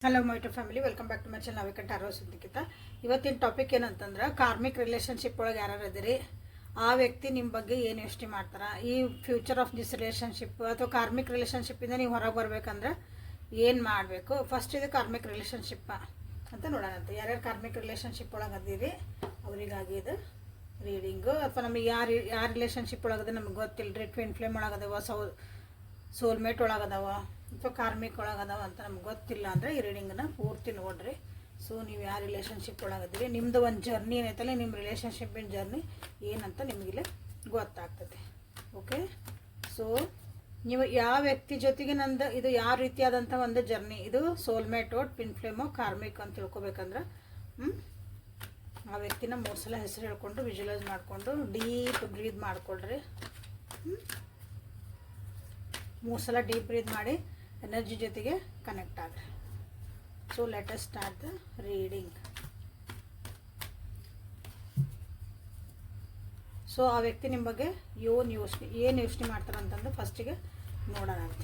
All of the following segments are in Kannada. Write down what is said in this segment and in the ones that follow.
Hello my to family, welcome back to my channel ನಾವಿಕಂಠ ಆರೋ ಸುದ್ದಿಕಿತ. ಇವತ್ತಿನ ಟಾಪಿಕ್ ಏನಂತಂದ್ರೆ, ಕಾರ್ಮಿಕ್ ರಿಲೇಷನ್ಶಿಪ್ ಒಳಗೆ ಯಾರು ಇದ್ದೀರಿ, ಆ ವ್ಯಕ್ತಿ ನಿಮ್ಮ ಬಗ್ಗೆ ಏನು ಯೋಚನೆ ಮಾಡ್ತಾರೆ, ಈ ಫ್ಯೂಚರ್ ಆಫ್ ದಿಸ್ ರಿಲೇಷನ್ಶಿಪ್ ಅಥವಾ ಕಾರ್ಮಿಕ್ ರಿಲೇಷನ್ಶಿಪ್ಪಿಂದ ನೀವು ಹೊರಗೆ ಬರ್ಬೇಕಂದ್ರೆ ಏನು ಮಾಡಬೇಕು. ಫಸ್ಟ್ ಇದು ಕಾರ್ಮಿಕ್ ರಿಲೇಷನ್ಶಿಪ್ ಅಂತ ನೋಡೋಣಂತೆ. ಯಾರ್ಯಾರು ಕಾರ್ಮಿಕ್ ರಿಲೇಷನ್ಶಿಪ್ ಒಳಗೆ ಅದೀರಿ ಅವರಿಗಾಗಿ ಇದು ರೀಡಿಂಗು. ಅಥವಾ ನಮಗೆ ಯಾರು ರಿಲೇಷನ್ಶಿಪ್ ಒಳಗದೆ ನಮ್ಗೆ ಗೊತ್ತಿಲ್ಲ ರೀ, ಟ್ವಿನ್ ಫ್ಲೇಮ್ ಒಳಗದವ, ಸೋಲ್ಮೇಟ್ ಒಳಗದವ ಅಥವಾ ಕಾರ್ಮಿಕ್ ಒಳಗದವ ಅಂತ ನಮ್ಗೆ ಗೊತ್ತಿಲ್ಲ ಅಂದರೆ ಈ ರೀಡಿಂಗನ್ನು ಪೂರ್ತಿ ನೋಡ್ರಿ. ಸೊ ನೀವು ಯಾವ ರಿಲೇಷನ್ಶಿಪ್ ಒಳಗದಿರಿ, ನಿಮ್ಮದು ಒಂದು ಜರ್ನಿ ಏನೈತಲ್ಲ, ನಿಮ್ಮ ರಿಲೇಷನ್ಶಿಪ್ಪಿನ ಜರ್ನಿ ಏನಂತ ನಿಮಗಿಲ್ಲಿ ಗೊತ್ತಾಗ್ತದೆ. ಓಕೆ, ಸೊ ನೀವು ಯಾವ ವ್ಯಕ್ತಿ ಜೊತೆಗೆ ನಂದು ಇದು ಯಾವ ರೀತಿಯಾದಂಥ ಒಂದು ಜರ್ನಿ, ಇದು ಸೋಲ್ಮೇಟೋ, ಟ್ವಿನ್ ಫ್ಲೇಮೋ, ಕಾರ್ಮಿಕ್ ಅಂತ ತಿಳ್ಕೊಬೇಕಂದ್ರೆ ಆ ವ್ಯಕ್ತಿನ 3 ಸಲ ಹೆಸರು ಹೇಳ್ಕೊಂಡು ವಿಜುವಲೈಸ್ ಮಾಡಿಕೊಂಡು ಡೀಪ್ ಬ್ರೀದ್ ಮಾಡಿಕೊಳ್ರಿ. 3 ಸಲ ಡೀಪ್ ಬ್ರೀದ್ ಮಾಡಿ ಎನರ್ಜಿ ಜೊತೆಗೆ connect agri. So let us start the reading. So ಆ ವ್ಯಕ್ತಿ ನಿಮ್ಮ ಬಗ್ಗೆ ಏನು ಯೋಚನೆ ಮಾಡ್ತಾರೆ ಅಂತಂದು ಫಸ್ಟಿಗೆ ನೋಡೋಣ ಅಂತ.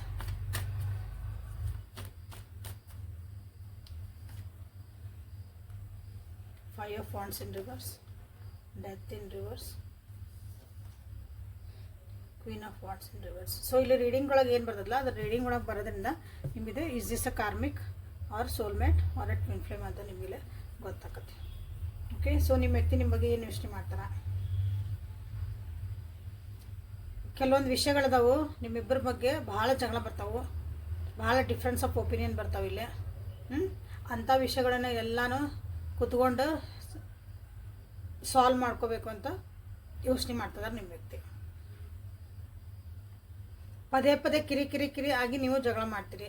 Five of Wands in reverse, Death in reverse, Queen of Wands in reverse. So ಇಲ್ಲಿ ರೀಡಿಂಗ್ ಒಳಗೆ ಏನು ಬರ್ತದಲ್ಲ, ಅದು ರೀಡಿಂಗ್ ಒಳಗೆ ಬರೋದ್ರಿಂದ ನಿಮಗೆ is this a karmic or soulmate or a twin flame ಅಂತ ನಿಮಗೆ ಗೊತ್ತಾಗತ್ತೆ. ಓಕೆ, ಸೊ ನಿಮ್ಮ ವ್ಯಕ್ತಿ ನಿಮ್ಮ ಬಗ್ಗೆ ಏನು ಯೋಚನೆ ಮಾಡ್ತಾರೆ. ಕೆಲವೊಂದು ವಿಷಯಗಳದಾವು ನಿಮ್ಮಿಬ್ಬರ ಬಗ್ಗೆ ಭಾಳ ಜಗಳ ಬರ್ತಾವೆ, ಭಾಳ ಡಿಫ್ರೆನ್ಸ್ ಆಫ್ ಒಪಿನಿಯನ್ ಬರ್ತಾವೆ ಇಲ್ಲಿ. ಅಂಥ ವಿಷಯಗಳನ್ನು ಎಲ್ಲನೂ ಕುತ್ಕೊಂಡು ಸಾಲ್ವ್ ಮಾಡ್ಕೋಬೇಕು ಅಂತ ಯೋಚನೆ ಮಾಡ್ತಿದ್ದಾರೆ ನಿಮ್ಮ ವ್ಯಕ್ತಿ. ಪದೇ ಪದೇ ಕಿರಿ ಆಗಿ ನೀವು ಜಗಳ ಮಾಡ್ತೀರಿ.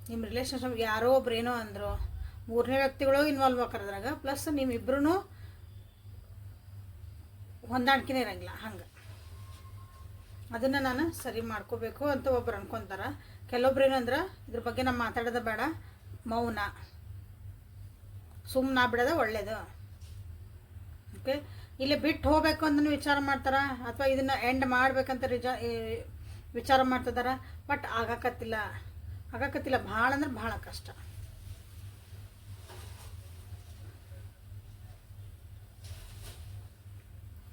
ನಿಮ್ಮ ರಿಲೇಷನ್ಶಿಪ್ ಯಾರೋ ಒಬ್ರು ಏನೋ ಅಂದರು, 3ನೇ ವ್ಯಕ್ತಿಗಳು ಇನ್ವಾಲ್ವ್ ಆಗೋದ್ರಾಗ, ಪ್ಲಸ್ ನೀವಿಬ್ರು ಹೊಂದಾಣಿಕೆನೇ ಇರಂಗಿಲ್ಲ. ಹಂಗೆ ಅದನ್ನು ನಾನು ಸರಿ ಮಾಡ್ಕೋಬೇಕು ಅಂತ ಒಬ್ರು ಅನ್ಕೊತಾರೆ. ಕೆಲವೊಬ್ರು ಏನಂದ್ರೆ ಇದ್ರ ಬಗ್ಗೆ ನಾವು ಮಾತಾಡೋದು ಬೇಡ, ಮೌನ, ಸುಮ್ಮನೆ ಬಿಡೋದು ಒಳ್ಳೇದು. ಓಕೆ, ಇಲ್ಲಿ ಬಿಟ್ಟು ಹೋಗ್ಬೇಕು ಅಂತ ವಿಚಾರ ಮಾಡ್ತಾರೆ, ಅಥವಾ ಇದನ್ನು ಎಂಡ್ ಮಾಡ್ಬೇಕಂತ ವಿಚಾರ ಮಾಡ್ತಿದ್ದಾರೆ. ಬಟ್ ಆಗಕತ್ತಿಲ್ಲ ಭಾಳ ಅಂದ್ರೆ ಭಾಳ ಕಷ್ಟ.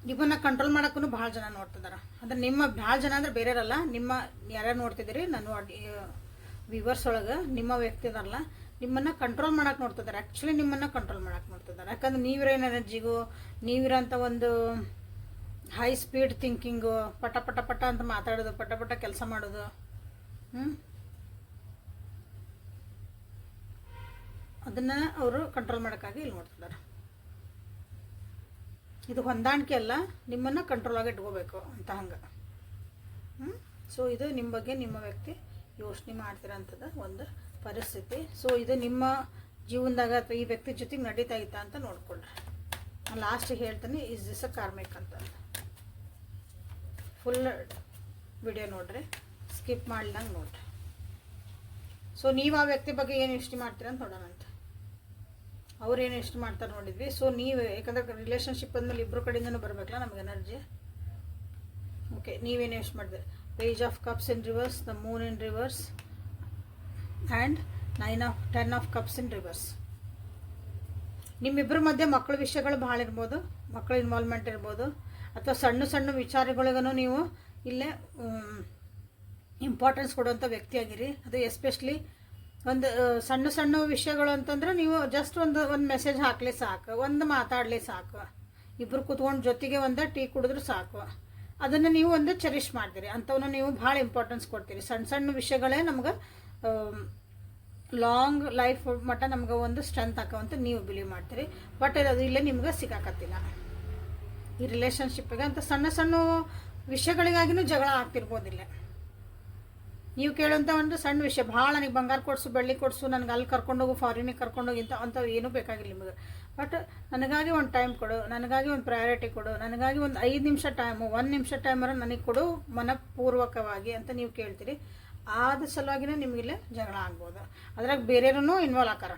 ನಿಮ್ಮನ್ನ ಕಂಟ್ರೋಲ್ ಮಾಡೋಕ್ಕೂ ಭಾಳ ಜನ ನೋಡ್ತಿದ್ದಾರೆ. ಅಂದ್ರೆ ನಿಮ್ಮ ಭಾಳ ಜನ ಅಂದ್ರೆ ಬೇರೆಯವರಲ್ಲ, ನಿಮ್ಮ ಯಾರ್ಯಾರು ನೋಡ್ತಿದ್ದೀರಿ ನಾನು ವಿವರ್ಸ್ ಒಳಗೆ ನಿಮ್ಮ ವ್ಯಕ್ತಿ ಇದಾರಲ್ಲ, ನಿಮ್ಮನ್ನು ಕಂಟ್ರೋಲ್ ಮಾಡೋಕೆ ನೋಡ್ತಿದ್ದಾರೆ. ಆ್ಯಕ್ಚುಲಿ ನಿಮ್ಮನ್ನು ಕಂಟ್ರೋಲ್ ಮಾಡೋಕೆ ನೋಡ್ತಿದ್ದಾರೆ. ಯಾಕಂದ್ರೆ ನೀವಿರೋ ಎನರ್ಜಿಗೂ, ನೀವಿರೋಂಥ ಒಂದು ಹೈ ಸ್ಪೀಡ್ ಥಿಂಕಿಂಗು, ಪಟ ಅಂತ ಮಾತಾಡೋದು, ಪಟ ಕೆಲಸ ಮಾಡೋದು, ಅದನ್ನು ಅವರು ಕಂಟ್ರೋಲ್ ಮಾಡೋಕ್ಕಾಗಿ ಇಲ್ಲಿ ನೋಡ್ತಿದ್ದಾರೆ. ಇದು ಹೊಂದಾಣಿಕೆ ಅಲ್ಲ, ನಿಮ್ಮನ್ನು ಕಂಟ್ರೋಲ್ ಆಗಿ ಇಟ್ಕೋಬೇಕು ಅಂತ ಹಂಗೆ. ಸೊ ಇದು ನಿಮ್ಮ ಬಗ್ಗೆ ನಿಮ್ಮ ವ್ಯಕ್ತಿ ಯೋಚನೆ ಮಾಡ್ತಿರೋಂಥದ್ದು ಒಂದು ಪರಿಸ್ಥಿತಿ. ಸೊ ಇದು ನಿಮ್ಮ ಜೀವನದಾಗ ಅಥವಾ ಈ ವ್ಯಕ್ತಿ ಜೊತೆಗೆ ನಡೀತಾ ಇತ್ತಾ ಅಂತ ನೋಡ್ಕೊಳ್ರಿ. ನಾನು ಲಾಸ್ಟಿಗೆ ಹೇಳ್ತೀನಿ, ಇಸ್ ದಿಸ್ ಅ ಕಾರ್ಮಿಕ್ ಅಂತ. ಫುಲ್ ವಿಡಿಯೋ ನೋಡ್ರಿ, ಸ್ಕಿಪ್ ಮಾಡ್ದಂಗೆ ನೋಡ್ರಿ. ಸೊ ನೀವು ಆ ವ್ಯಕ್ತಿ ಬಗ್ಗೆ ಏನು ಯೋಚನೆ ಮಾಡ್ತೀರ ಅಂತ ನೋಡೋಣಂತ. ಅವ್ರು ಏನು ಯೋಚನೆ ಮಾಡ್ತಾರೆ ನೋಡಿದ್ವಿ. ಸೊ ನೀವು, ಯಾಕಂದ್ರೆ ರಿಲೇಷನ್ಶಿಪ್ ಅಂದಮೇಲೆ ಇಬ್ಬರು ಕಡೆಯಿಂದನೂ ಬರಬೇಕಲ್ಲ ನಮಗೆ ಎನರ್ಜಿ. ಓಕೆ, ನೀವೇನು ಯೋಚನೆ ಮಾಡಿದ್ರಿ. Page of cups in reverse, the moon in reverse and 10 of cups in reverse. ನಿಮ್ಮಿಬ್ಬರ ಮಧ್ಯೆ ಮಕ್ಕಳ ವಿಷಯಗಳು ಭಾಳ ಇರ್ಬೋದು, ಮಕ್ಕಳ ಇನ್ವಾಲ್ವ್ಮೆಂಟ್ ಇರ್ಬೋದು, ಅಥವಾ ಸಣ್ಣ ವಿಚಾರಗಳಿಗೂ ನೀವು ಇಲ್ಲೇ ಇಂಪಾರ್ಟೆನ್ಸ್ ಕೊಡುವಂಥ ವ್ಯಕ್ತಿಯಾಗಿರಿ. ಅದು ಎಸ್ಪೆಷಲಿ ಒಂದು ಸಣ್ಣ ವಿಷಯಗಳು ಅಂತಂದ್ರೆ ನೀವು ಜಸ್ಟ್ ಒಂದು ಮೆಸೇಜ್ ಹಾಕಲಿ ಸಾಕು, ಒಂದು ಮಾತಾಡಲಿ ಸಾಕು, ಇಬ್ಬರು ಕೂತ್ಕೊಂಡು ಜೊತೆಗೆ ಒಂದು ಟೀ ಕುಡಿದ್ರು ಸಾಕು. ಅದನ್ನು ನೀವು ಒಂದು ಚೆರಿಷ್ ಮಾಡ್ತೀರಿ, ಅಂಥವನ್ನ ನೀವು ಭಾಳ ಇಂಪಾರ್ಟೆನ್ಸ್ ಕೊಡ್ತೀರಿ. ಸಣ್ಣ ವಿಷಯಗಳೇ ನಮ್ಗೆ ಲಾಂಗ್ ಲೈಫ್ ಮಟ್ಟ ನಮ್ಗೆ ಒಂದು ಸ್ಟ್ರೆಂತ್ ಹಾಕೋವಂತ ನೀವು ಬಿಲೀವ್ ಮಾಡ್ತೀರಿ. ಬಟ್ ಅದು ಇಲ್ಲೇ ನಿಮ್ಗೆ ಸಿಕ್ಕಾಕತ್ತಿಲ್ಲ ಈ ರಿಲೇಷನ್ಶಿಪ್ಪಿಗೆ. ಅಂತ ಸಣ್ಣ ವಿಷಯಗಳಿಗಾಗಿನೂ ಜಗಳ ಆಗ್ತಿರ್ಬೋದಿಲ್ಲ. ನೀವು ಕೇಳುವಂಥ ಒಂದು ಸಣ್ಣ ವಿಷಯ, ಭಾಳ ನನಗೆ ಬಂಗಾರ ಕೊಡಿಸು, ಬೆಳ್ಳಿ ಕೊಡಿಸು, ನನಗೆ ಅಲ್ಲಿ ಕರ್ಕೊಂಡೋಗು, ಫಾರಿನಿಗೆ ಕರ್ಕೊಂಡೋಗಿ ಅಂಥವು ಏನೂ ಬೇಕಾಗಿಲ್ಲ ನಿಮಗೆ. ಬಟ್ ನನಗಾಗಿ ಒಂದು ಟೈಮ್ ಕೊಡು, ನನಗಾಗಿ ಒಂದು ಪ್ರಯಾರಿಟಿ ಕೊಡು, ನನಗಾಗಿ ಒಂದು 5 ನಿಮಿಷ ಟೈಮು, 1 ನಿಮಿಷ ಟೈಮರ ನನಗೆ ಕೊಡು ಮನಪೂರ್ವಕವಾಗಿ ಅಂತ ನೀವು ಕೇಳ್ತೀರಿ. ಆದ ಸಲುವಾಗಿನೇ ನಿಮಗಿಲ್ಲೇ ಜಗಳ ಆಗ್ಬೋದು. ಅದ್ರಾಗ ಬೇರೆಯೂ ಇನ್ವಾಲ್ವ್ ಆಕಾರ,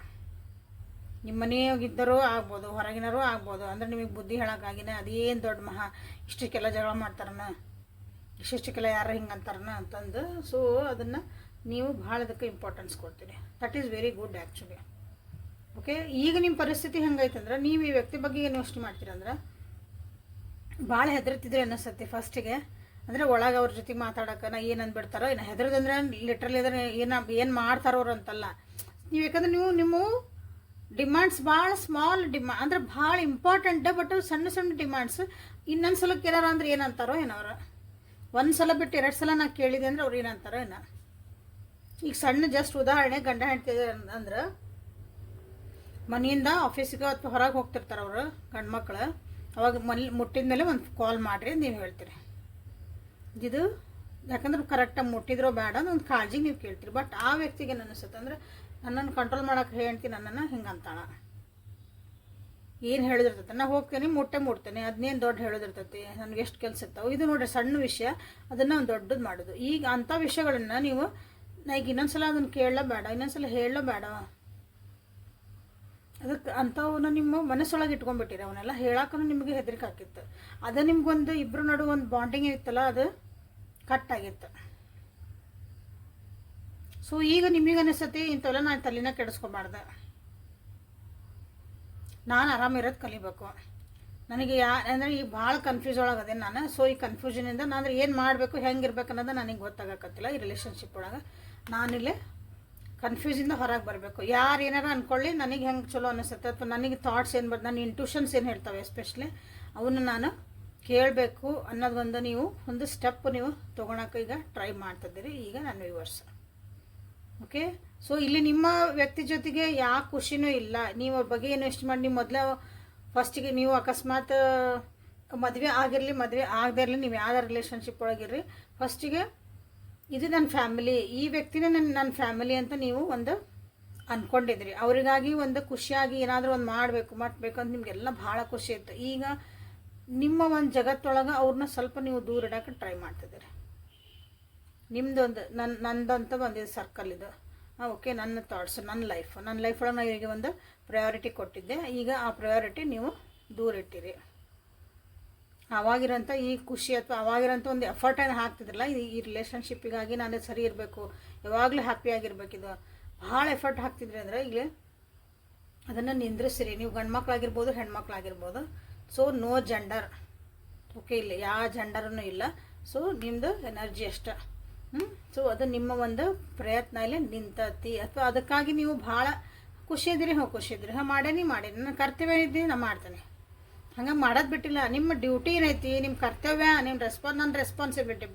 ನಿಮ್ಮ ಮನೆಯಾಗಿದ್ದರೂ ಆಗ್ಬೋದು, ಹೊರಗಿನರೂ ಆಗ್ಬೋದು. ಅಂದ್ರೆ ನಿಮಗೆ ಬುದ್ಧಿ ಹೇಳೋಕ್ಕಾಗಿನೇ ಅದೇನು ದೊಡ್ಡ ಇಷ್ಟಕ್ಕೆಲ್ಲ ಜಗಳ ಮಾಡ್ತಾರನ, ಇಷ್ಟಕ್ಕೆಲ್ಲ ಯಾರು ಹಿಂಗೆ ಅಂತಾರನ ಅಂತಂದು. ಸೊ ಅದನ್ನು ನೀವು ಭಾಳ ಅದಕ್ಕೆ ಇಂಪಾರ್ಟೆನ್ಸ್ ಕೊಡ್ತೀರಿ. That is very good actually. Okay, ಈಗ ನಿಮ್ಮ ಪರಿಸ್ಥಿತಿ ಹೆಂಗೈತಂದ್ರೆ ನೀವು ಈ ವ್ಯಕ್ತಿ ಬಗ್ಗೆ ಏನು ಯೋಚನೆ ಮಾಡ್ತೀರಂದ್ರೆ ಭಾಳ ಹೆದರ್ತಿದ್ರೆ ಅನ್ನಿಸ್ತೈತಿ ಫಸ್ಟಿಗೆ. ಅಂದರೆ ಒಳಗೆ ಅವ್ರ ಜೊತೆಗೆ ಮಾತಾಡೋಕೆ ನಾ ಏನು ಅಂದ್ಬಿಡ್ತಾರೋ ಏನು ಹೆದರ್ದಂದ್ರೆ ಲಿಟ್ರಲಿ ಅಂದ್ರೆ ಏನು ಮಾಡ್ತಾರೋ ಅವ್ರು ಅಂತಲ್ಲ ನೀವು. ಯಾಕಂದ್ರೆ ನಿಮ್ಮ ಡಿಮ್ಯಾಂಡ್ಸ್ ಭಾಳ ಸ್ಮಾಲ್ ಅಂದ್ರೆ ಭಾಳ ಇಂಪಾರ್ಟೆಂಟ್, ಬಟ್ ಸಣ್ಣ ಸಣ್ಣ ಡಿಮ್ಯಾಂಡ್ಸ್. ಇನ್ನೊಂದು ಸಲ ಕೇಳಾರ ಅಂದ್ರೆ ಏನಂತಾರೋ ಏನವ್ರು, ಒಂದು ಸಲ ಬಿಟ್ಟು 2 ಸಲ ನಾ ಕೇಳಿದೆ ಅಂದ್ರೆ ಅವ್ರು ಏನಂತಾರೋ ಏನೋ. ಈಗ ಸಣ್ಣ ಜಸ್ಟ್ ಉದಾಹರಣೆ, ಗಂಡ ಹೆಂಡ್ತಿ ಅಂದ್ರೆ ಮನೆಯಿಂದ ಆಫೀಸಿಗೆ ಅಥವಾ ಹೊರಗೆ ಹೋಗ್ತಿರ್ತಾರೆ ಅವರು ಗಂಡು ಮಕ್ಕಳು. ಅವಾಗ ಮುಟ್ಟಿದ ಮೇಲೆ ಒಂದು ಕಾಲ್ ಮಾಡಿರಿ ನೀವು ಹೇಳ್ತೀರಿ. ಇದು ಯಾಕಂದ್ರೆ ಕರೆಕ್ಟಾಗಿ ಮುಟ್ಟಿದ್ರೋ ಬೇಡ ಒಂದು ಕಾಳಜಿಗೆ ನೀವು ಕೇಳ್ತೀರಿ. ಬಟ್ ಆ ವ್ಯಕ್ತಿಗೆ ಏನು ಅನಿಸುತ್ತೆ ಅಂದರೆ ನನ್ನನ್ನು ಕಂಟ್ರೋಲ್ ಮಾಡೋಕೆ ಹೇಳ್ತೀನಿ, ನನ್ನನ್ನು ಹಿಂಗೆ ಅಂತಾಳ. ಏನು ಹೇಳಿದಿರ್ತೈತೆ, ನಾ ಹೋಗ್ತೀನಿ ಮುಟ್ತೇನೆ, ಅದನ್ನೇನು ದೊಡ್ಡ ಹೇಳಿದಿರ್ತೈತಿ, ನನಗೆ ಎಷ್ಟು ಕೆಲಸ ಇರ್ತಾವೆ. ಇದು ನೋಡಿರಿ ಸಣ್ಣ ವಿಷಯ, ಅದನ್ನು ಒಂದು ದೊಡ್ಡದು ಮಾಡೋದು. ಈಗ ಅಂಥ ವಿಷಯಗಳನ್ನು ನೀವು ಈಗ ಇನ್ನೊಂದ್ಸಲ ಅದನ್ನು ಕೇಳಲೇಬೇಡ, ಇನ್ನೊಂದ್ಸಲ ಹೇಳಲೇಬೇಡ. ಅದಕ್ಕೆ ಅಂಥವನ್ನ ನಿಮ್ಮ ಮನಸ್ಸೊಳಗೆ ಇಟ್ಕೊಂಡ್ಬಿಟ್ಟಿರಿ. ಅವನ್ನೆಲ್ಲ ಹೇಳಕ್ಕೂ ನಿಮಗೆ ಹೆದರಿಕೆ ಆಕಿತ್ತು. ಅದು ನಿಮ್ಗೊಂದು ಇಬ್ಬರು ನಡುವೆ ಒಂದು ಬಾಂಡಿಂಗ್ ಇತ್ತಲ್ಲ, ಅದು ಕಟ್ ಆಗಿತ್ತು. ಸೊ ಈಗ ನಿಮಗೆ ಅನಿಸ್ತತಿ ಇಂಥವೆಲ್ಲ ನಾನು ತಲೆನ ಕೆಡಿಸ್ಕೊಬಾರ್ದು, ನಾನು ಆರಾಮಿರೋದು ಕಲಿಬೇಕು. ನನಗೆ ಅಂದರೆ ಈಗ ಭಾಳ ಕನ್ಫ್ಯೂಸ್ ಒಳಗದೆ ನಾನು. ಸೊ ಈ ಕನ್ಫ್ಯೂಷನಿಂದ ನಾನು ಏನು ಮಾಡಬೇಕು, ಹೆಂಗಿರ್ಬೇಕು ಅನ್ನೋದು ನನಗೆ ಗೊತ್ತಾಗಕತ್ತಿಲ್ಲ. ಈ ರಿಲೇಷನ್ಶಿಪ್ ಒಳಗೆ ನಾನಿಲ್ಲೇ ಕನ್ಫ್ಯೂಸಿಂದ ಹೊರಗೆ ಬರಬೇಕು. ಯಾರು ಏನಾರ ಅಂದ್ಕೊಳ್ಳಿ, ನನಗೆ ಹೆಂಗೆ ಚಲೋ ಅನಿಸುತ್ತೆ ಅಥವಾ ನನಗೆ ಥಾಟ್ಸ್ ಏನು ಬರ್ದು, ನನ್ನ ಇಂಟ್ಯೂಷನ್ಸ್ ಏನು ಹೇಳ್ತವೆ ಎಸ್ಪೆಷಲಿ ಅವನ್ನ ನಾನು ಕೇಳಬೇಕು ಅನ್ನೋದೊಂದು ನೀವು ಒಂದು ಸ್ಟೆಪ್ ನೀವು ತೊಗೊಳಕ್ಕೆ ಈಗ ಟ್ರೈ ಮಾಡ್ತಿದ್ದೀರಿ ಈಗ ನನ್ನ ವ್ಯೂವರ್ಸ್. ಓಕೆ, ಸೊ ಇಲ್ಲಿ ನಿಮ್ಮ ವ್ಯಕ್ತಿ ಜೊತೆಗೆ ಯಾವ ಖುಷಿನೂ ಇಲ್ಲ. ನೀವು ಅವ್ರ ಬಗ್ಗೆ ಏನು ಎಷ್ಟು ಮಾಡಿ, ನೀವು ಮೊದಲೇ ಫಸ್ಟಿಗೆ ನೀವು ಅಕಸ್ಮಾತ್ ಮದುವೆ ಆಗಿರಲಿ ಮದುವೆ ಆಗದೇ ಇರಲಿ, ನೀವು ಯಾವ್ದಾರು ರಿಲೇಷನ್ಶಿಪ್ ಒಳಗಿರ್ರಿ, ಫಸ್ಟಿಗೆ ಇದು ನನ್ನ ಫ್ಯಾಮಿಲಿ, ಈ ವ್ಯಕ್ತಿನೇ ನನ್ನ ಫ್ಯಾಮಿಲಿ ಅಂತ ನೀವು ಒಂದು ಅಂದ್ಕೊಂಡಿದ್ರಿ. ಅವರಿಗಾಗಿ ಒಂದು ಖುಷಿಯಾಗಿ ಏನಾದರೂ ಒಂದು ಮಾಡಬೇಕು ಅಂತ ನಿಮಗೆಲ್ಲ ಭಾಳ ಖುಷಿ ಇತ್ತು. ಈಗ ನಿಮ್ಮ ಒಂದು ಜಗತ್ತೊಳಗೆ ಅವ್ರನ್ನ ಸ್ವಲ್ಪ ನೀವು ದೂರ ಇಡೋಕೆ ಟ್ರೈ ಮಾಡ್ತಿದ್ದೀರಿ. ನಿಮ್ಮದೊಂದು ನಂದಂತ ಒಂದಿದು ಸರ್ಕಲ್ ಇದು. ಓಕೆ, ನನ್ನ ಥಾಟ್ಸ್, ನನ್ನ ಲೈಫ್ ಒಳಗೆ ನಾನು ಇವರಿಗೆ ಒಂದು ಪ್ರಯಾರಿಟಿ ಕೊಟ್ಟಿದ್ದೆ. ಈಗ ಆ ಪ್ರಯಾರಿಟಿ ನೀವು ದೂರ ಇಟ್ಟಿರಿ. ಅವಾಗಿರೋಂಥ ಈ ಖುಷಿ ಅಥವಾ ಅವಾಗಿರೋಂಥ ಒಂದು ಎಫರ್ಟನ್ನು ಹಾಕ್ತಿದ್ರಲ್ಲ, ಈ ರಿಲೇಷನ್ಶಿಪ್ಪಿಗಾಗಿ ನಾನು ಸರಿ ಇರಬೇಕು, ಯಾವಾಗಲೂ ಹ್ಯಾಪಿಯಾಗಿರ್ಬೇಕಿದು, ಭಾಳ ಎಫರ್ಟ್ ಹಾಕ್ತಿದ್ರಿ ಅಂದರೆ ಈಗ ಅದನ್ನು ನಿಂದ್ರಿಸಿರಿ. ನೀವು ಗಂಡು ಮಕ್ಕಳಾಗಿರ್ಬೋದು, ಹೆಣ್ಮಕ್ಳಾಗಿರ್ಬೋದು. So no gender. ಓಕೆ, ಇಲ್ಲ ಯಾವ ಜೆಂಡರೂ ಇಲ್ಲ. ಸೊ ನಿಮ್ಮದು ಎನರ್ಜಿ ಅಷ್ಟೆ. ಸೊ ಅದು ನಿಮ್ಮ ಒಂದು ಪ್ರಯತ್ನ ಇಲ್ಲಿ ನಿಂತತಿ, ಅಥವಾ ಅದಕ್ಕಾಗಿ ನೀವು ಭಾಳ ಖುಷಿ ಇದ್ದೀರಿ. ಖುಷಿ ಇದ್ರಿ, ಮಾಡೇನಿ ನನ್ನ ಕರ್ತವ್ಯ ಇದ್ದೀನಿ, ನಾನು ಮಾಡ್ತೇನೆ. ಹಂಗೆ ಮಾಡೋದು ಬಿಟ್ಟಿಲ್ಲ. ನಿಮ್ಮ ಡ್ಯೂಟಿ ಏನೈತಿ, ನಿಮ್ಮ ಕರ್ತವ್ಯ, ನಿಮ್ಮ ನನ್ನ ರೆಸ್ಪಾನ್ಸಿಬಿಲಿಟಿ.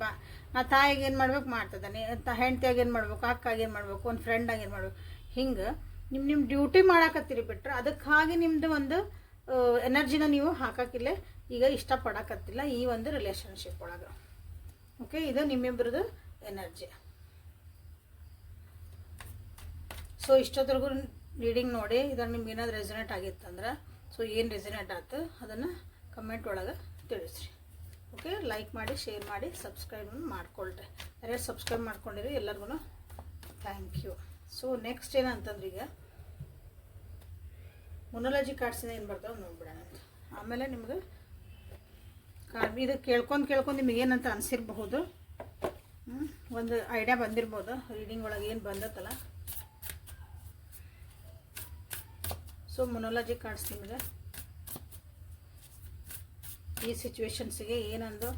ನಾ ತಾಯಿಗೆ ಏನು ಮಾಡ್ಬೇಕು ಮಾಡ್ತಿದ್ದಾನೆ, ಹೆಂಡ್ತಿಯಾಗಿ ಏನು ಮಾಡ್ಬೇಕು, ಅಕ್ಕಾಗಿ ಏನು ಮಾಡ್ಬೇಕು, ಒಂದು ಫ್ರೆಂಡಾಗಿ ಏನು ಮಾಡ್ಬೇಕು, ಹಿಂಗೆ ನಿಮ್ಮ ಡ್ಯೂಟಿ ಮಾಡಾಕತ್ತೀರಿ. ಬಿಟ್ರೆ ಅದಕ್ಕಾಗಿ ನಿಮ್ಮದು ಒಂದು ಎನರ್ಜಿನ ನೀವು ಹಾಕೋಕ್ಕಿಲ್ಲ, ಈಗ ಇಷ್ಟಪಡಕತ್ತಿಲ್ಲ ಈ ಒಂದು ರಿಲೇಷನ್ಶಿಪ್ ಒಳಗೆ. ಓಕೆ, ಇದು ನಿಮ್ಮಿಬ್ಬರದು ಎನರ್ಜಿ. ಸೊ ಇಷ್ಟೊತ್ತರೆಗೂ ರೀಡಿಂಗ್ ನೋಡಿ, ಇದ್ರಾಗ ನಿಮ್ಗೆ ಏನಾದ್ರು ರೆಸನೇಟ್ ಆಗಿತ್ತಂದ್ರೆ, ಸೊ ಏನು ರೆಸನೇಟ್ ಆಯ್ತು ಅದನ್ನು ಕಮೆಂಟ್ ಒಳಗೆ ತಿಳಿಸ್ರಿ. ಓಕೆ, ಲೈಕ್ ಮಾಡಿ, ಶೇರ್ ಮಾಡಿ, ಸಬ್ಸ್ಕ್ರೈಬ್ ಮಾಡ್ಕೊಳ್ರಿ. ಯಾರ್ಯಾರು ಸಬ್ಸ್ಕ್ರೈಬ್ ಮಾಡ್ಕೊಂಡಿರಿ ಎಲ್ಲರಿಗೂ ಥ್ಯಾಂಕ್ ಯು. ಸೊ ನೆಕ್ಸ್ಟ್ ಏನಂತಂದ್ರೆ ಈಗ ಮೊನಾಲಜಿ ಕಾರ್ಡ್ಸಿಂದ ಏನು ಬರ್ತಾವೆ ನೋಡ್ಬಿಡೋಣ. ಆಮೇಲೆ ನಿಮ್ಗೆ ಇದು ಕೇಳ್ಕೊಂಡು ನಿಮಗೆ ಏನಂತ ಅನಿಸಿರ್ಬಹುದು, ಒಂದು ಐಡಿಯಾ ಬಂದಿರ್ಬೋದು ರೀಡಿಂಗ್ ಒಳಗೆ ಏನು ಬಂದತ್ತಲ್ಲ. ಸೊ ಮೊನಾಲಜಿ ಕಾರ್ಡ್ಸ್ ನಿಮಗೆ ಈ ಸಿಚುವೇಶನ್ಸಿಗೆ ಏನೊಂದು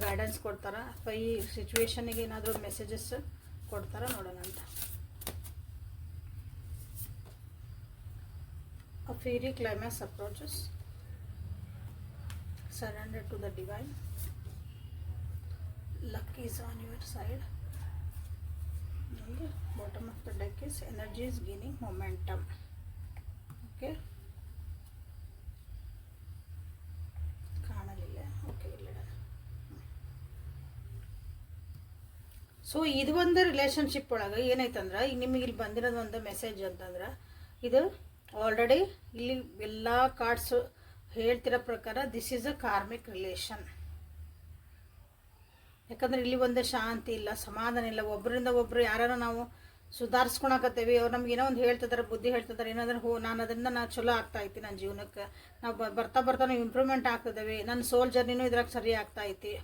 ಗೈಡೆನ್ಸ್ ಕೊಡ್ತಾರ, ಅಥವಾ ಈ ಸಿಚುವೇಶನ್ಗೆ ಏನಾದರೂ ಮೆಸೇಜಸ್ ಕೊಡ್ತಾರ ನೋಡೋಣ ಅಂತ. A fairy climax approaches. Surrender to the divine. Luck is on your side. And the bottom of the deck is energy is gaining momentum. Okay. ಕಾಣಲಿಲ್ಲ. ಓಕೆ, ಇಲ್ಲ. ಸೊ ಇದು ಒಂದು ರಿಲೇಷನ್ಶಿಪ್ ಒಳಗೆ ಏನೈತಂದ್ರೆ ಈಗ ನಿಮಗೆ ಇಲ್ಲಿ ಬಂದಿರೋದು ಒಂದು ಮೆಸೇಜ್ ಅಂತಂದ್ರೆ, ಇದು ಆಲ್ರೆಡಿ ಇಲ್ಲಿ ಎಲ್ಲ ಕಾರ್ಡ್ಸು ಹೇಳ್ತಿರೋ ಪ್ರಕಾರ this is a karmic relation. ಯಾಕಂದ್ರೆ ಇಲ್ಲಿ ಒಂದು ಶಾಂತಿ ಇಲ್ಲ, ಸಮಾಧಾನ ಇಲ್ಲ. ಒಬ್ಬರಿಂದ ಒಬ್ಬರು ಯಾರು ನಾವು ಸುಧಾರಿಸ್ಕೊಳಕತ್ತೇವಿ, ಅವ್ರು ನಮ್ಗೆ ಏನೋ ಒಂದು ಹೇಳ್ತಿದ್ದಾರೆ, ಬುದ್ಧಿ ಹೇಳ್ತಿದ್ದಾರೆ, ಏನಾದ್ರೆ ನಾನು ಅದರಿಂದ ನಾನು ಚಲೋ ಆಗ್ತಾ ಐತಿ, ನನ್ನ ಜೀವನಕ್ಕೆ ನಾವು ಬರ್ತಾ ನಾವು ಇಂಪ್ರೂವ್ಮೆಂಟ್ ಆಗ್ತಿದ್ದೇವೆ, ನನ್ನ ಸೋಲ್ ಜರ್ನಿನೂ ಇದ್ರಾಗ ಸರಿ ಆಗ್ತಾ ಐತಿ.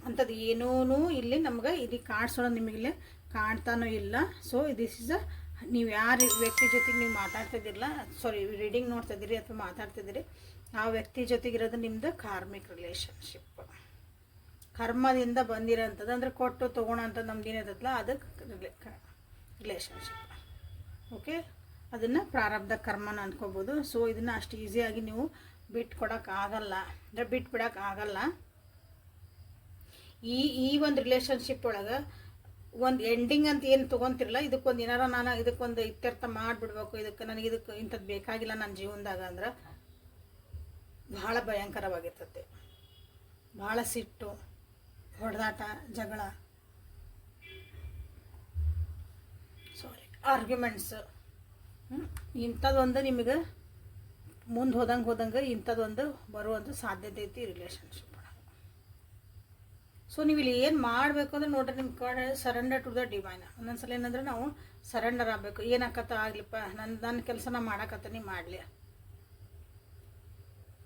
ಅಂಥದ್ದು ಏನೂ ಇಲ್ಲಿ ನಮ್ಗೆ ಇಲ್ಲಿ ಕಾರ್ಡ್ಸ್ ಒಳಗೆ ನಿಮಗಿಲ್ಲಿ ಕಾಣ್ತಾನೂ ಇಲ್ಲ. ಸೊ ದಿಸ್ ಇಸ್ ನೀವು ಯಾರು ವ್ಯಕ್ತಿ ಜೊತೆಗೆ ನೀವು ಮಾತಾಡ್ತಿದ್ದಿರಲ್ಲ, ಸಾರಿ ರೀಡಿಂಗ್ ನೋಡ್ತಿದ್ದೀರಿ ಅಥವಾ ಮಾತಾಡ್ತಿದ್ದೀರಿ, ಆ ವ್ಯಕ್ತಿ ಜೊತೆಗಿರೋದು ನಿಮ್ಮದು ಕಾರ್ಮಿಕ್ ರಿಲೇಷನ್ಶಿಪ್. ಕರ್ಮದಿಂದ ಬಂದಿರೋಂಥದ್ದು ಅಂದರೆ ಕೊಟ್ಟು ತೊಗೊಳೋಂಥದ್ದು ನಮ್ದು ಏನಿರುತ್ತಲ್ಲ ಅದಕ್ಕೆ ರಿಲೇಷನ್ಶಿಪ್. ಓಕೆ, ಅದನ್ನು ಪ್ರಾರಬ್ಧ ಕರ್ಮನ ಅಂದ್ಕೋಬೋದು. ಸೊ ಇದನ್ನು ಅಷ್ಟು ಈಸಿಯಾಗಿ ನೀವು ಬಿಟ್ಕೊಡೋಕ್ಕಾಗಲ್ಲ, ಅಂದರೆ ಬಿಟ್ಬಿಡೋಕ್ಕಾಗಲ್ಲ. ಈ ಒಂದು ರಿಲೇಷನ್ಶಿಪ್ ಒಳಗೆ ಒಂದು ಎಂಡಿಂಗ್ ಅಂತ ಏನು ತೊಗೊತಿರಲ್ಲ, ಇದಕ್ಕೊಂದು ಏನಾರ ನಾನು ಇದಕ್ಕೊಂದು ಇತ್ಯರ್ಥ ಮಾಡಿಬಿಡ್ಬೇಕು, ನನಗೆ ಇಂಥದ್ದು ಬೇಕಾಗಿಲ್ಲ ನನ್ನ ಜೀವನದಾಗ ಅಂದ್ರೆ ಭಾಳ ಭಯಂಕರವಾಗಿರ್ತದೆ. ಭಾಳ ಸಿಟ್ಟು, ಹೊಡೆದಾಟ, ಜಗಳ, ಆರ್ಗ್ಯುಮೆಂಟ್ಸ್, ಇಂಥದ್ದೊಂದು ನಿಮಗೆ ಮುಂದೆ ಹೋದಂಗೆ ಇಂಥದ್ದೊಂದು ಬರುವಂಥ ಸಾಧ್ಯತೆ ಐತಿ ರಿಲೇಷನ್ಶಿಪ್ ಒಳಗೆ. ಸೊ ನೀವು ಇಲ್ಲಿ ಏನು ಮಾಡಬೇಕು ಅಂದ್ರೆ ನೋಡ್ರಿ, ನಿಮ್ಮ ಕಡೆ ಸರೆಂಡರ್ ಟು ದ ಡಿವೈನ್. ಒಂದೊಂದ್ಸಲ ಏನಂದ್ರೆ ನಾವು ಸರೆಂಡರ್ ಆಗಬೇಕು. ಏನಾಕತ್ತ ಆಗಲಿಪ್ಪ, ನನ್ನ ಕೆಲಸ ನಾ ಮಾಡಾಕತ್ತೀನಿ, ಮಾಡಲಿ.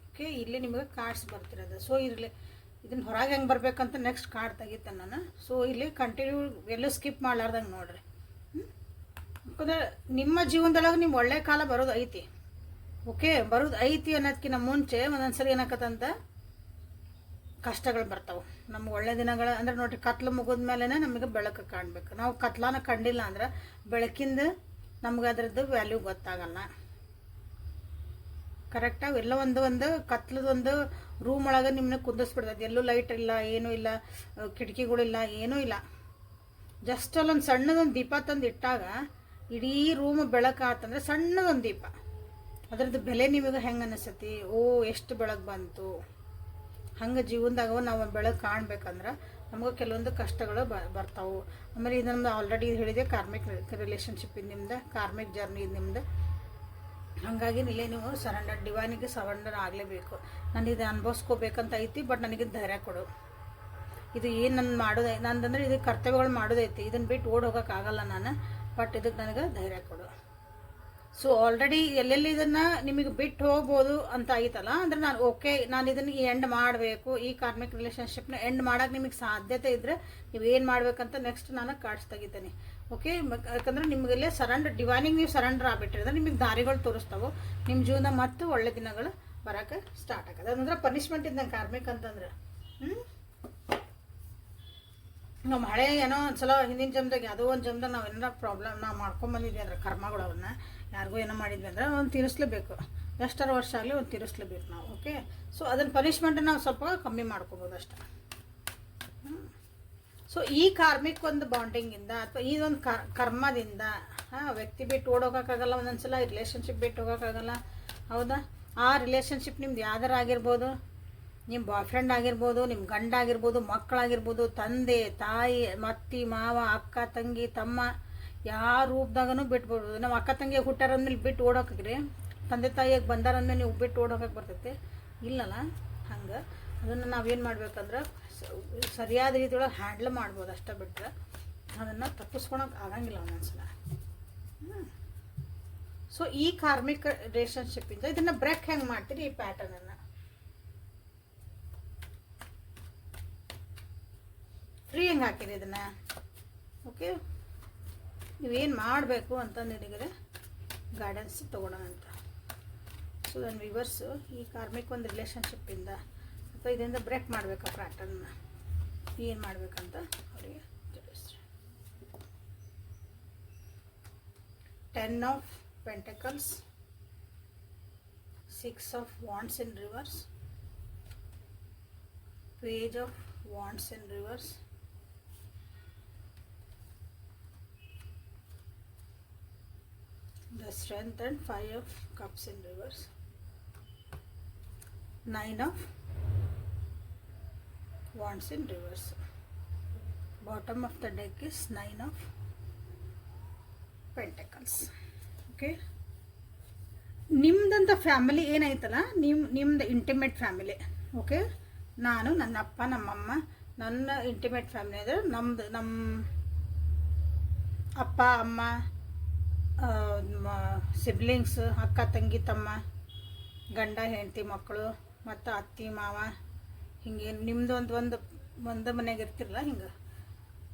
ಓಕೆ, ಇಲ್ಲಿ ನಿಮಗೆ ಕಾರ್ಡ್ಸ್ ಬರ್ತಿರೋದು. ಸೊ ಇರಲಿ, ಇದನ್ನು ಹೊರಗೆ ಹೆಂಗೆ ಬರ್ಬೇಕಂತ ನೆಕ್ಸ್ಟ್ ಕಾರ್ಡ್ ತೆಗಿತೇನೆ ನಾನು. ಸೊ ಇಲ್ಲಿ ಕಂಟಿನ್ಯೂ ಎಲ್ಲೂ ಸ್ಕಿಪ್ ಮಾಡ್ಲಾರ್ದಂಗೆ ನೋಡ್ರಿ. ಯಾಕಂದ್ರೆ ನಿಮ್ಮ ಜೀವನದೊಳಗೆ ನಿಮ್ಮ ಒಳ್ಳೆ ಕಾಲ ಬರೋದು ಐತಿ. ಓಕೆ, ಬರೋದು ಐತಿ ಅನ್ನೋದಕ್ಕಿಂತ ಮುಂಚೆ ಒಂದೊಂದ್ಸಲ ಏನಾಕತ್ತಂತ ಕಷ್ಟಗಳು ಬರ್ತಾವೆ. ನಮ್ಗೆ ಒಳ್ಳೆ ದಿನಗಳು ಅಂದ್ರೆ ನೋಡ್ರಿ, ಕತ್ಲು ಮುಗಿದ ಮೇಲೆ ನಮಗೆ ಬೆಳಕು ಕಾಣಬೇಕು. ನಾವು ಕತ್ಲಾನ ಕಂಡಿಲ್ಲ ಅಂದ್ರೆ ಬೆಳಕಿಂದ ನಮ್ಗೆ ಅದರದ್ದು ವ್ಯಾಲ್ಯೂ ಗೊತ್ತಾಗಲ್ಲ. ಕರೆಕ್ಟಾಗಿ ಎಲ್ಲ ಒಂದು ಕತ್ಲದೊಂದು ರೂಮ್ ಒಳಗೆ ನಿಮ್ಮನ್ನ ಕುಂದಿಸ್ಬಿಡ್ತದೆ. ಎಲ್ಲೂ ಲೈಟ್ ಇಲ್ಲ, ಏನೂ ಇಲ್ಲ, ಕಿಟಕಿಗಳಿಲ್ಲ, ಏನೂ ಇಲ್ಲ. ಜಸ್ಟ್ ಅಲ್ಲೊಂದು ಸಣ್ಣದೊಂದು ದೀಪ ತಂದು ಇಟ್ಟಾಗ ಇಡೀ ರೂಮ್ ಬೆಳಕಾತಂದ್ರೆ ಸಣ್ಣದೊಂದು ದೀಪ, ಅದರದ್ದು ಬೆಲೆ ನಿಮಗೆ ಹೆಂಗೆ ಅನಿಸ್ತತಿ? ಓ, ಎಷ್ಟು ಬೆಳಕು ಬಂತು. ಹಂಗೆ ಜೀವನದಾಗ ನಾವು ಬೆಳಕು ಕಾಣ್ಬೇಕಂದ್ರೆ ನಮಗೆ ಕೆಲವೊಂದು ಕಷ್ಟಗಳು ಬರ್ತಾವೆ. ಆಮೇಲೆ ಇದು ನಮ್ದು ಆಲ್ರೆಡಿ ಹೇಳಿದೆ, ಕಾರ್ಮಿಕ್ ರಿಲೇಷನ್ಶಿಪ್ ಇದು ನಿಮ್ದು, ಕಾರ್ಮಿಕ್ ಜರ್ನಿ ಇದು ನಿಮ್ದು. ಹಾಗಾಗಿ ಇಲ್ಲೇ ನೀವು ಸರೆಂಡರ್, ಡಿವೈನಿಗೆ ಸರೆಂಡರ್ ಆಗಲೇಬೇಕು. ನಾನು ಇದು ಅನುಭವಿಸ್ಕೋಬೇಕಂತ ಐತಿ, ಬಟ್ ನನಗೆ ಧೈರ್ಯ ಕೊಡು. ಇದು ಏನು ನನ್ನ ಮಾಡೋದು ನಂದಂದ್ರೆ ಇದು ಕರ್ತವ್ಯಗಳು ಮಾಡೋದೈತಿ, ಇದನ್ನು ಬಿಟ್ಟು ಓಡಿ ಹೋಗೋಕ್ಕಾಗಲ್ಲ ನಾನು, ಬಟ್ ಇದಕ್ಕೆ ನನಗೆ ಧೈರ್ಯ ಕೊಡು. ಸೊ ಆಲ್ರೆಡಿ ಎಲ್ಲೆಲ್ಲಿ ಇದನ್ನು ನಿಮಗೆ ಬಿಟ್ಟು ಹೋಗ್ಬೋದು ಅಂತ ಆಯ್ತಲ್ಲ, ಅಂದರೆ ನಾನು ಓಕೆ, ನಾನು ಇದನ್ನು ಎಂಡ್ ಮಾಡಬೇಕು, ಈ ಕಾರ್ಮಿಕ್ ರಿಲೇಷನ್ಶಿಪ್ನ ಎಂಡ್ ಮಾಡೋಕೆ ನಿಮಗೆ ಸಾಧ್ಯತೆ ಇದ್ದರೆ ನೀವು ಏನು ಮಾಡಬೇಕಂತ ನೆಕ್ಸ್ಟ್ ನಾನು ಕಾರ್ಡ್ಸ್ ತೆಗಿತೇನೆ. ಓಕೆ, ಯಾಕಂದ್ರೆ ನಿಮಗೆಲ್ಲೇ ಸರೆಂಡರ್, ಡಿವೈನಿಗೆ ನೀವು ಸರೆಂಡರ್ ಆಗಿಬಿಟ್ಟಿದ್ರೆ ನಿಮಗೆ ದಾರಿಗಳು ತೋರಿಸ್ತಾವೆ. ನಿಮ್ಮ ಜೀವನ ಮತ್ತು ಒಳ್ಳೆ ದಿನಗಳು ಬರೋಕ್ಕೆ ಸ್ಟಾರ್ಟ್ ಆಗೋದು. ಅದಂದ್ರೆ ಪನಿಷ್ಮೆಂಟ್ ಇದ್ದಂಗೆ ಕಾರ್ಮಿಕ್ ಅಂತಂದ್ರೆ. ನಾವು ಹಳೆ ಏನೋ ಒಂದ್ಸಲ ಹಿಂದಿನ ಜನ್ಮದಾಗ ಯಾವುದೋ ಒಂದು ಜನ್ಮದಾಗ ನಾವು ಏನಾರ ಪ್ರಾಬ್ಲಮ್ ನಾವು ಮಾಡ್ಕೊಂಬಂದಿದ್ವಿ ಅಂದ್ರೆ ಕರ್ಮಗಳು ಅವನ್ನ ಯಾರಿಗೂ ಏನೋ ಮಾಡಿದ್ವಿ ಅಂದ್ರೆ ಒಂದು ತೀರಿಸ್ಲೇಬೇಕು. ಎಷ್ಟರ ವರ್ಷ ಆಗಲಿ ಒಂದು ತೀರಿಸ್ಲೇಬೇಕು ನಾವು. ಓಕೆ, ಸೊ ಅದನ್ನು ಪನಿಷ್ಮೆಂಟ್ ನಾವು ಸ್ವಲ್ಪ ಕಮ್ಮಿ ಮಾಡ್ಕೋಬೋದು ಅಷ್ಟೇ. ಸೊ ಈ ಕಾರ್ಮಿಕ್ ಒಂದು ಬಾಂಡಿಂಗಿಂದ ಅಥವಾ ಈ ಒಂದು ಕರ್ಮದಿಂದ ವ್ಯಕ್ತಿ ಬಿಟ್ಟು ಓಡೋಗೋಕ್ಕಾಗಲ್ಲ, ಒಂದೊಂದ್ಸಲ ರಿಲೇಷನ್ಶಿಪ್ ಬಿಟ್ಟು ಹೋಗೋಕ್ಕಾಗಲ್ಲ. ಹೌದಾ? ಆ ರಿಲೇಷನ್ಶಿಪ್ ನಿಮ್ದು ಯಾವ್ದಾರು ಆಗಿರ್ಬೋದು, ನಿಮ್ಮ ಬಾಯ್ ಫ್ರೆಂಡ್ ಆಗಿರ್ಬೋದು, ನಿಮ್ಮ ಗಂಡ ಆಗಿರ್ಬೋದು, ಮಕ್ಕಳಾಗಿರ್ಬೋದು, ತಂದೆ ತಾಯಿ, ಅತ್ತಿ ಮಾವ, ಅಕ್ಕ ತಂಗಿ ತಮ್ಮ, ಯಾವ ರೂಪದಾಗೂ ಬಿಟ್ಬಿಡ್ಬೋದು. ನಾವು ಅಕ್ಕ ತಂಗಿ ಹುಟ್ಟಾರಂದ್ಮೇಲೆ ಬಿಟ್ಟು ಓಡೋಕ್ರಿ, ತಂದೆ ತಾಯಿಯಾಗಿ ಬಂದಾರಂದ್ಮೇಲೆ ನೀವು ಬಿಟ್ಟು ಓಡೋಕಕ್ಕೆ ಬರ್ತೈತೆ? ಇಲ್ಲಲ್ಲ. ಹಂಗೆ ಅದನ್ನು ನಾವೇನು ಮಾಡ್ಬೇಕಂದ್ರೆ ಸರಿಯಾದ ರೀತಿಯೊಳಗೆ ಹ್ಯಾಂಡ್ಲ್ ಮಾಡ್ಬೋದು ಅಷ್ಟೇ, ಬಿಟ್ಟರೆ ಅದನ್ನು ತಪ್ಪಿಸ್ಕೊಳಕ್ಕೆ ಆಗಂಗಿಲ್ಲ ಒಂದೊಂದ್ಸಲ. ಸೊ ಈ ಕಾರ್ಮಿಕ್ ರಿಲೇಷನ್ಶಿಪ್ಪಿಂದ ಇದನ್ನು ಬ್ರೇಕ್ ಹೆಂಗೆ ಮಾಡ್ತೀರಿ? ಈ ಪ್ಯಾಟರ್ನನ್ನು ಫ್ರೀ ಹೆಂಗೆ ಹಾಕಿರಿ ಇದನ್ನು? ಓಕೆ, ನೀವೇನು ಮಾಡಬೇಕು ಅಂತಂದಿದ್ರೆ ಗೈಡೆನ್ಸ್ ತೊಗೊಳೋಣ ಅಂತ. ಸೊ ನನ್ನ ವಿವರ್ಸು ಈ ಕಾರ್ಮಿಕ್ ಒಂದು ರಿಲೇಷನ್ಶಿಪ್ಪಿಂದ ಅಥವಾ ಇದರಿಂದ ಬ್ರೇಕ್ ಮಾಡಬೇಕು ಆ ಪ್ಯಾಟರ್ನ್ನ, ಏನು ಮಾಡಬೇಕಂತ ಅವರಿಗೆ ತಿಳಿಸ್ರಿ. 10 of Pentacles, 6 of Wands in reverse, Page of Wands in reverse, the Strength and 5 of Cups in reverse, 9 of Wands in reverse. Bottom of the deck is 9 of Pentacles. Okay, ನಿಮ್ದಂಥ ಫ್ಯಾಮಿಲಿ ಏನೈತಲ್ಲ, ನಿಮ್ದು ಇಂಟಿಮೇಟ್ ಫ್ಯಾಮಿಲಿ. ಓಕೆ, ನಾನು, ನನ್ನ ಅಪ್ಪ, ನಮ್ಮಮ್ಮ, ನನ್ನ ಇಂಟಿಮೇಟ್ ಫ್ಯಾಮಿಲಿ ಅಂದರೆ ನಮ್ಮ ಅಪ್ಪ ಅಮ್ಮ, ಸಿಬ್ಲಿಂಗ್ಸ್, ಅಕ್ಕ ತಂಗಿ ತಮ್ಮ, ಗಂಡ ಹೆಂಡತಿ ಮಕ್ಕಳು ಮತ್ತು ಅತ್ತಿ ಮಾವ, ಹಿಂಗೆ ನಿಮ್ಮದು ಒಂದು ಮನೆಯಾಗ ಇರ್ತಿರಲ್ಲ, ಹಿಂಗೆ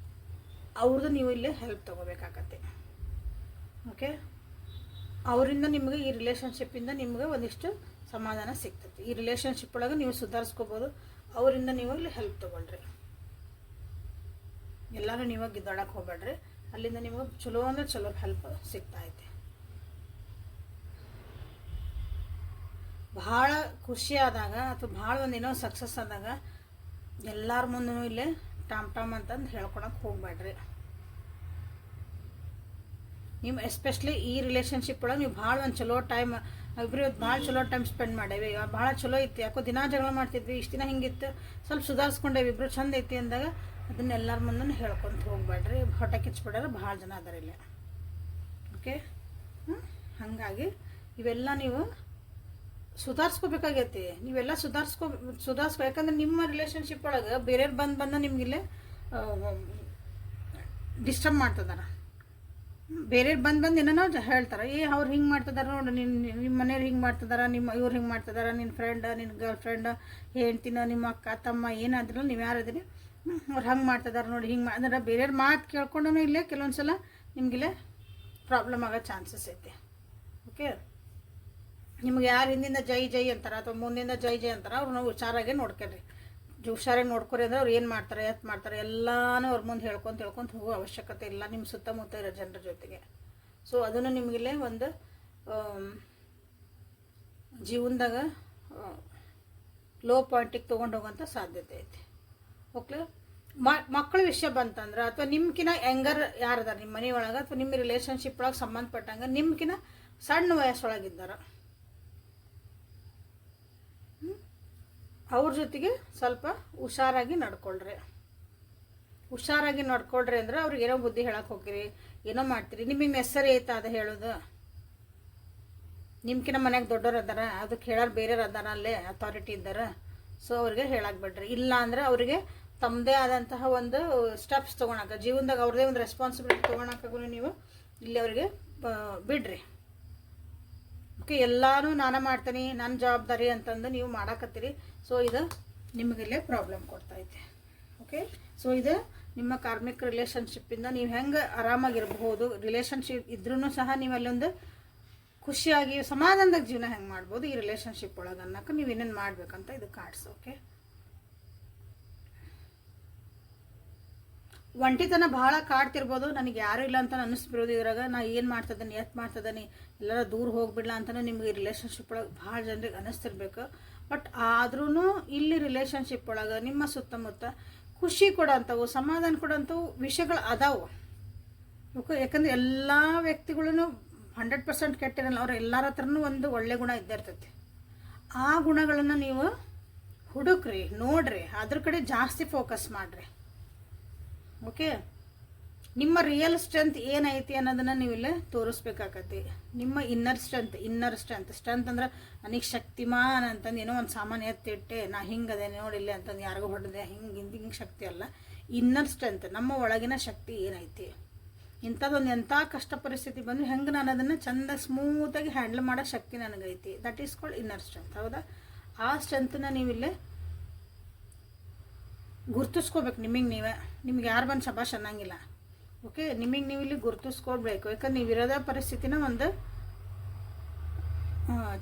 ಅವ್ರದ್ದು ನೀವು ಇಲ್ಲೇ ಹೆಲ್ಪ್ ತೊಗೋಬೇಕಾಗತ್ತೆ. ಓಕೆ, ಅವರಿಂದ ನಿಮಗೆ ಈ ರಿಲೇಷನ್ಶಿಪ್ಪಿಂದ ನಿಮ್ಗೆ ಒಂದಿಷ್ಟು ಸಮಾಧಾನ ಸಿಗ್ತೈತಿ. ಈ ರಿಲೇಷನ್ಶಿಪ್ ಒಳಗೆ ನೀವು ಸುಧಾರಿಸ್ಕೋಬೋದು. ಅವರಿಂದ ನೀವು ಇಲ್ಲಿ ಹೆಲ್ಪ್ ತೊಗೊಳ್ರಿ. ಎಲ್ಲರೂ ನೀವಾಗ ಗಿದ್ದಾಡಕ್ಕೆ ಹೋಗ್ಬೇಡ್ರಿ. ಅಲ್ಲಿಂದ ನಿಮಗೆ ಚಲೋ ಅಂದರೆ ಚಲೋ ಹೆಲ್ಪ್ ಸಿಗ್ತಾ ಐತೆ. ಭಾಳ ಖುಷಿ ಆದಾಗ ಅಥವಾ ಭಾಳ ಒಂದೇನೋ ಸಕ್ಸಸ್ ಆದಾಗ ಎಲ್ಲರ ಮುಂದೂ ಇಲ್ಲೇ ಟಾಮ್ ಅಂತಂದು ಹೇಳ್ಕೊಳಕ್ಕೆ ಹೋಗ್ಬೇಡ್ರಿ. ನೀವು ಎಸ್ಪೆಷಲಿ ಈ ರಿಲೇಷನ್ಶಿಪ್ ಒಳಗೆ ನೀವು ಭಾಳ ಒಂದು ಚಲೋ ಟೈಮ್ ಇಬ್ಬರು ಭಾಳ ಚಲೋ ಟೈಮ್ ಸ್ಪೆಂಡ್ ಮಾಡೇವಿ, ಭಾಳ ಚಲೋ ಐತಿ, ಯಾಕೋ ದಿನ ಜಗಳ ಮಾಡ್ತಿದ್ವಿ, ಇಷ್ಟು ದಿನ ಹಿಂಗಿತ್ತು, ಸ್ವಲ್ಪ ಸುಧಾರಿಸ್ಕೊಂಡೇವಿ, ಇಬ್ಬರು ಚಂದ ಐತಿ ಅಂದಾಗ ಅದನ್ನ ಎಲ್ಲರ ಮುಂದೆ ಹೇಳ್ಕೊಂತ ಹೋಗ್ಬೇಡ್ರಿ. ಹೊಟ್ಟೆ ಕಿಚ್ಬಿಡ್ರೆ ಭಾಳ ಜನ ಅದಾರ ಇಲ್ಲೇ. ಓಕೆ, ಹಾಗಾಗಿ ಇವೆಲ್ಲ ನೀವು ಸುಧಾರಿಸ್ಕೋಬೇಕಾಗೈತಿ. ನೀವೆಲ್ಲ ಸುಧಾರಿಸ್ಕೊ ಯಾಕಂದ್ರೆ ನಿಮ್ಮ ರಿಲೇಷನ್ಶಿಪ್ ಒಳಗೆ ಬೇರೆಯವ್ರು ಬಂದು ನಿಮಗಿಲ್ಲೇ ಡಿಸ್ಟರ್ಬ್ ಮಾಡ್ತಿದಾರ. ಬೇರೆಯವ್ರು ಬಂದು ಏನೋ ಹೇಳ್ತಾರೆ, ಅವ್ರು ಹಿಂಗೆ ಮಾಡ್ತಿದಾರ ನೋಡಿ, ನಿಮ್ಮ ಮನೆಯವ್ರು ಹಿಂಗೆ ಮಾಡ್ತಿದಾರ, ಇವ್ರು ಹಿಂಗೆ ಮಾಡ್ತಿದಾರ, ನಿನ್ನ ಫ್ರೆಂಡ್, ನಿನ್ನ ಗರ್ಲ್ ಫ್ರೆಂಡ್, ಹೇಳ್ತೀನ, ನಿಮ್ಮ ಅಕ್ಕ ತಮ್ಮ ಏನಾದ್ರೂ ನೀವು ಯಾರಿದ್ರಿ ಅವ್ರು ಹಂಗೆ ಮಾಡ್ತಿದಾರೆ ನೋಡಿ, ಹಿಂಗೆ ಅಂದ್ರೆ ಬೇರೆಯವ್ರ ಮಾತು ಕೇಳ್ಕೊಂಡು ಇಲ್ಲೇ ಕೆಲವೊಂದು ಸಲ ನಿಮಗಿಲ್ಲೇ ಪ್ರಾಬ್ಲಮ್ ಆಗೋ ಚಾನ್ಸಸ್ ಐತೆ. ಓಕೆ, ನಿಮ್ಗೆ ಯಾರು ಹಿಂದಿಂದ ಜೈ ಅಂತಾರೆ ಅಥವಾ ಮುಂದಿಂದ ಜೈ ಅಂತಾರೆ ಅವ್ರನ್ನ ಹುಷಾರಾಗೆ ನೋಡ್ಕೊಳ್ರಿ. ಹುಷಾರಾಗಿ ನೋಡ್ಕೊರಿ ಅಂದ್ರೆ ಅವ್ರು ಏನು ಮಾಡ್ತಾರೆ ಮಾಡ್ತಾರೆ ಎಲ್ಲನೂ ಅವ್ರ ಮುಂದೆ ಹೇಳ್ಕೊಂತ ಹೋಗೋ ಅವಶ್ಯಕತೆ ಇಲ್ಲ ನಿಮ್ಮ ಸುತ್ತಮುತ್ತ ಇರೋ ಜನರ ಜೊತೆಗೆ. ಸೊ ಅದನ್ನು ನಿಮಗಿಲ್ಲೇ ಒಂದು ಜೀವನದಾಗ ಲೋ ಪಾಯಿಂಟಿಗೆ ತೊಗೊಂಡು ಹೋಗೋಂಥ ಸಾಧ್ಯತೆ ಐತಿ. ಓಕೆ, ಮಕ್ಕಳ ವಿಷಯ ಬಂತಂದ್ರೆ ಅಥವಾ ನಿಮ್ಕಿನ ಯಂಗರ್ ಯಾರದಾರ ನಿಮ್ಮ ಮನೆಯೊಳಗೆ ಅಥವಾ ನಿಮ್ಮ ರಿಲೇಷನ್ಶಿಪ್ ಒಳಗೆ ಸಂಬಂಧಪಟ್ಟಂಗೆ ನಿಮ್ಕಿನ ಸಣ್ಣ ವಯಸ್ಸೊಳಗಿದ್ದಾರ, ಅವ್ರ ಜೊತೆಗೆ ಸ್ವಲ್ಪ ಹುಷಾರಾಗಿ ನಡ್ಕೊಳ್ರಿ. ಅಂದ್ರೆ ಅವ್ರಿಗೆ ಏನೋ ಬುದ್ಧಿ ಹೇಳಕ್ಕೆ ಹೋಗಿರಿ, ಏನೋ ಮಾಡ್ತೀರಿ, ನಿಮಗೆ ನೆಸರಿ ಐತೆ ಅದು ಹೇಳೋದು. ನಿಮ್ಕಿನ ಮನೆಯಾಗ ದೊಡ್ಡವ್ರು ಅದಾರ, ಅದಕ್ಕೆ ಹೇಳೋರು ಬೇರೆಯವ್ರು ಅದಾರ, ಅಲ್ಲೇ ಅಥಾರಿಟಿ ಇದ್ದಾರ. ಸೊ ಅವ್ರಿಗೆ ಹೇಳಕ್ಕೆ ಬಿಡ್ರಿ. ಇಲ್ಲ ಅಂದರೆ ಅವರಿಗೆ ತಮ್ಮದೇ ಆದಂತಹ ಒಂದು ಸ್ಟೆಪ್ಸ್ ತೊಗೊಳಕ್ಕೆ, ಜೀವನದಾಗ ಅವ್ರದ್ದೇ ಒಂದು ರೆಸ್ಪಾನ್ಸಿಬಿಲಿಟಿ ತೊಗೊಳಕ್ಕಾಗೂ ನೀವು ಇಲ್ಲಿ ಅವ್ರಿಗೆ ಬಿಡ್ರಿ. ಓಕೆ, ಎಲ್ಲನೂ ನಾನು ಮಾಡ್ತೀನಿ, ನನ್ನ ಜವಾಬ್ದಾರಿ ಅಂತಂದು ನೀವು ಮಾಡಾಕತ್ತೀರಿ. ಸೊ ಇದು ನಿಮಗಿಲ್ಲೇ ಪ್ರಾಬ್ಲಮ್ ಕೊಡ್ತೈತೆ. ಓಕೆ, ಸೊ ಇದು ನಿಮ್ಮ ಕಾರ್ಮಿಕ ರಿಲೇಷನ್ಶಿಪ್ಪಿಂದ ನೀವು ಹೆಂಗೆ ಆರಾಮಾಗಿರ್ಬೋದು, ರಿಲೇಷನ್ಶಿಪ್ ಇದ್ರೂ ಸಹ ನೀವು ಅಲ್ಲೊಂದು ಖುಷಿಯಾಗಿ ಸಮಾಧಾನದಾಗ ಜೀವನ ಹೆಂಗೆ ಮಾಡ್ಬೋದು ಈ ರಿಲೇಷನ್ಶಿಪ್ ಒಳಗೆ ಅನ್ನೋಕೆ ನೀವು ಏನೇನು ಮಾಡ್ಬೇಕಂತ ಇದು ಕಾರ್ಡ್ಸ್. ಓಕೆ, ಒಂಟಿತನ ಭಾಳ ಕಾಡ್ತಿರ್ಬೋದು, ನನಗೆ ಯಾರೂ ಇಲ್ಲ ಅಂತ ಅನ್ನಿಸ್ಬಿರೋದು. ಇದ್ರಾಗ ನಾ ಏನು ಮಾಡ್ತಿದ್ದೀನಿ, ಮಾಡ್ತಿದ್ದೀನಿ, ಎಲ್ಲರ ದೂರ ಹೋಗ್ಬಿಡ್ಲ ಅಂತಲೂ ನಿಮಗೆ ರಿಲೇಷನ್ಶಿಪ್ ಒಳಗೆ ಭಾಳ ಜನರಿಗೆ ಅನ್ನಿಸ್ತಿರ್ಬೇಕು. ಬಟ್ ಆದ್ರೂ ಇಲ್ಲಿ ರಿಲೇಷನ್ಶಿಪ್ ಒಳಗೆ ನಿಮ್ಮ ಸುತ್ತಮುತ್ತ ಖುಷಿ ಕೊಡೋಂಥವು, ಸಮಾಧಾನ ಕೊಡೋಂಥವು ವಿಷಯಗಳು ಅದಾವು. ಓಕೆ, ಯಾಕಂದ್ರೆ ಎಲ್ಲ ವ್ಯಕ್ತಿಗಳೂ 100% ಕೆಟ್ಟಿರಲ್ಲ, ಅವ್ರು ಎಲ್ಲರ ಹತ್ರನೂ ಒಂದು ಒಳ್ಳೆ ಗುಣ ಇದ್ದೇ ಇರ್ತೈತಿ. ಆ ಗುಣಗಳನ್ನು ನೀವು ಹುಡುಕ್ರಿ, ನೋಡ್ರಿ, ಅದ್ರ ಕಡೆ ಜಾಸ್ತಿ ಫೋಕಸ್ ಮಾಡಿರಿ. ಓಕೆ, ನಿಮ್ಮ ರಿಯಲ್ ಸ್ಟ್ರೆಂತ್ ಏನೈತಿ ಅನ್ನೋದನ್ನು ನೀವು ಇಲ್ಲೇ ತೋರಿಸ್ಬೇಕಾಗತ್ತೆ. ನಿಮ್ಮ ಇನ್ನರ್ ಸ್ಟ್ರೆಂತ್ ಅಂದ್ರೆ ನನಗೆ ಶಕ್ತಿಮಾನ್ ಅಂತಂದು ಏನೋ ಒಂದು ಸಾಮಾನ್ಯ ಎತ್ತಿಟ್ಟೆ ನಾ ಹಿಂಗದೆ ನೋಡಿಲ್ಲ ಅಂತಂದು ಯಾರಿಗೂ ಹೊಡೆದೆ ಹಿಂಗೆ ಶಕ್ತಿ ಅಲ್ಲ. ಇನ್ನರ್ ಸ್ಟ್ರೆಂತ್, ನಮ್ಮ ಒಳಗಿನ ಶಕ್ತಿ ಏನೈತಿ, ಇಂಥದ್ದೊಂದು ಎಂಥ ಕಷ್ಟ ಪರಿಸ್ಥಿತಿ ಬಂದರೆ ಹೆಂಗೆ ನಾನು ಅದನ್ನು ಚಂದ ಸ್ಮೂತಾಗಿ ಹ್ಯಾಂಡಲ್ ಮಾಡೋ ಶಕ್ತಿ ನನಗೈತಿ. That is called inner strength. ಹೌದಾ, ಆ ಸ್ಟ್ರೆಂತನ್ನ ನೀವಿಲ್ಲೇ ಗುರ್ತಿಸ್ಕೋಬೇಕು. ನಿಮಗೆ ಯಾರು ಬಂದು ಶಬಾಷ್ ಅನ್ನಂಗಿಲ್ಲ. ಓಕೆ, ನಿಮಗೆ ನೀವು ಇಲ್ಲಿ ಗುರ್ತಿಸ್ಕೊಳ್ಬೇಕು. ಯಾಕಂದ್ರೆ ನೀವು ಇರೋದ ಪರಿಸ್ಥಿತಿನ ಒಂದು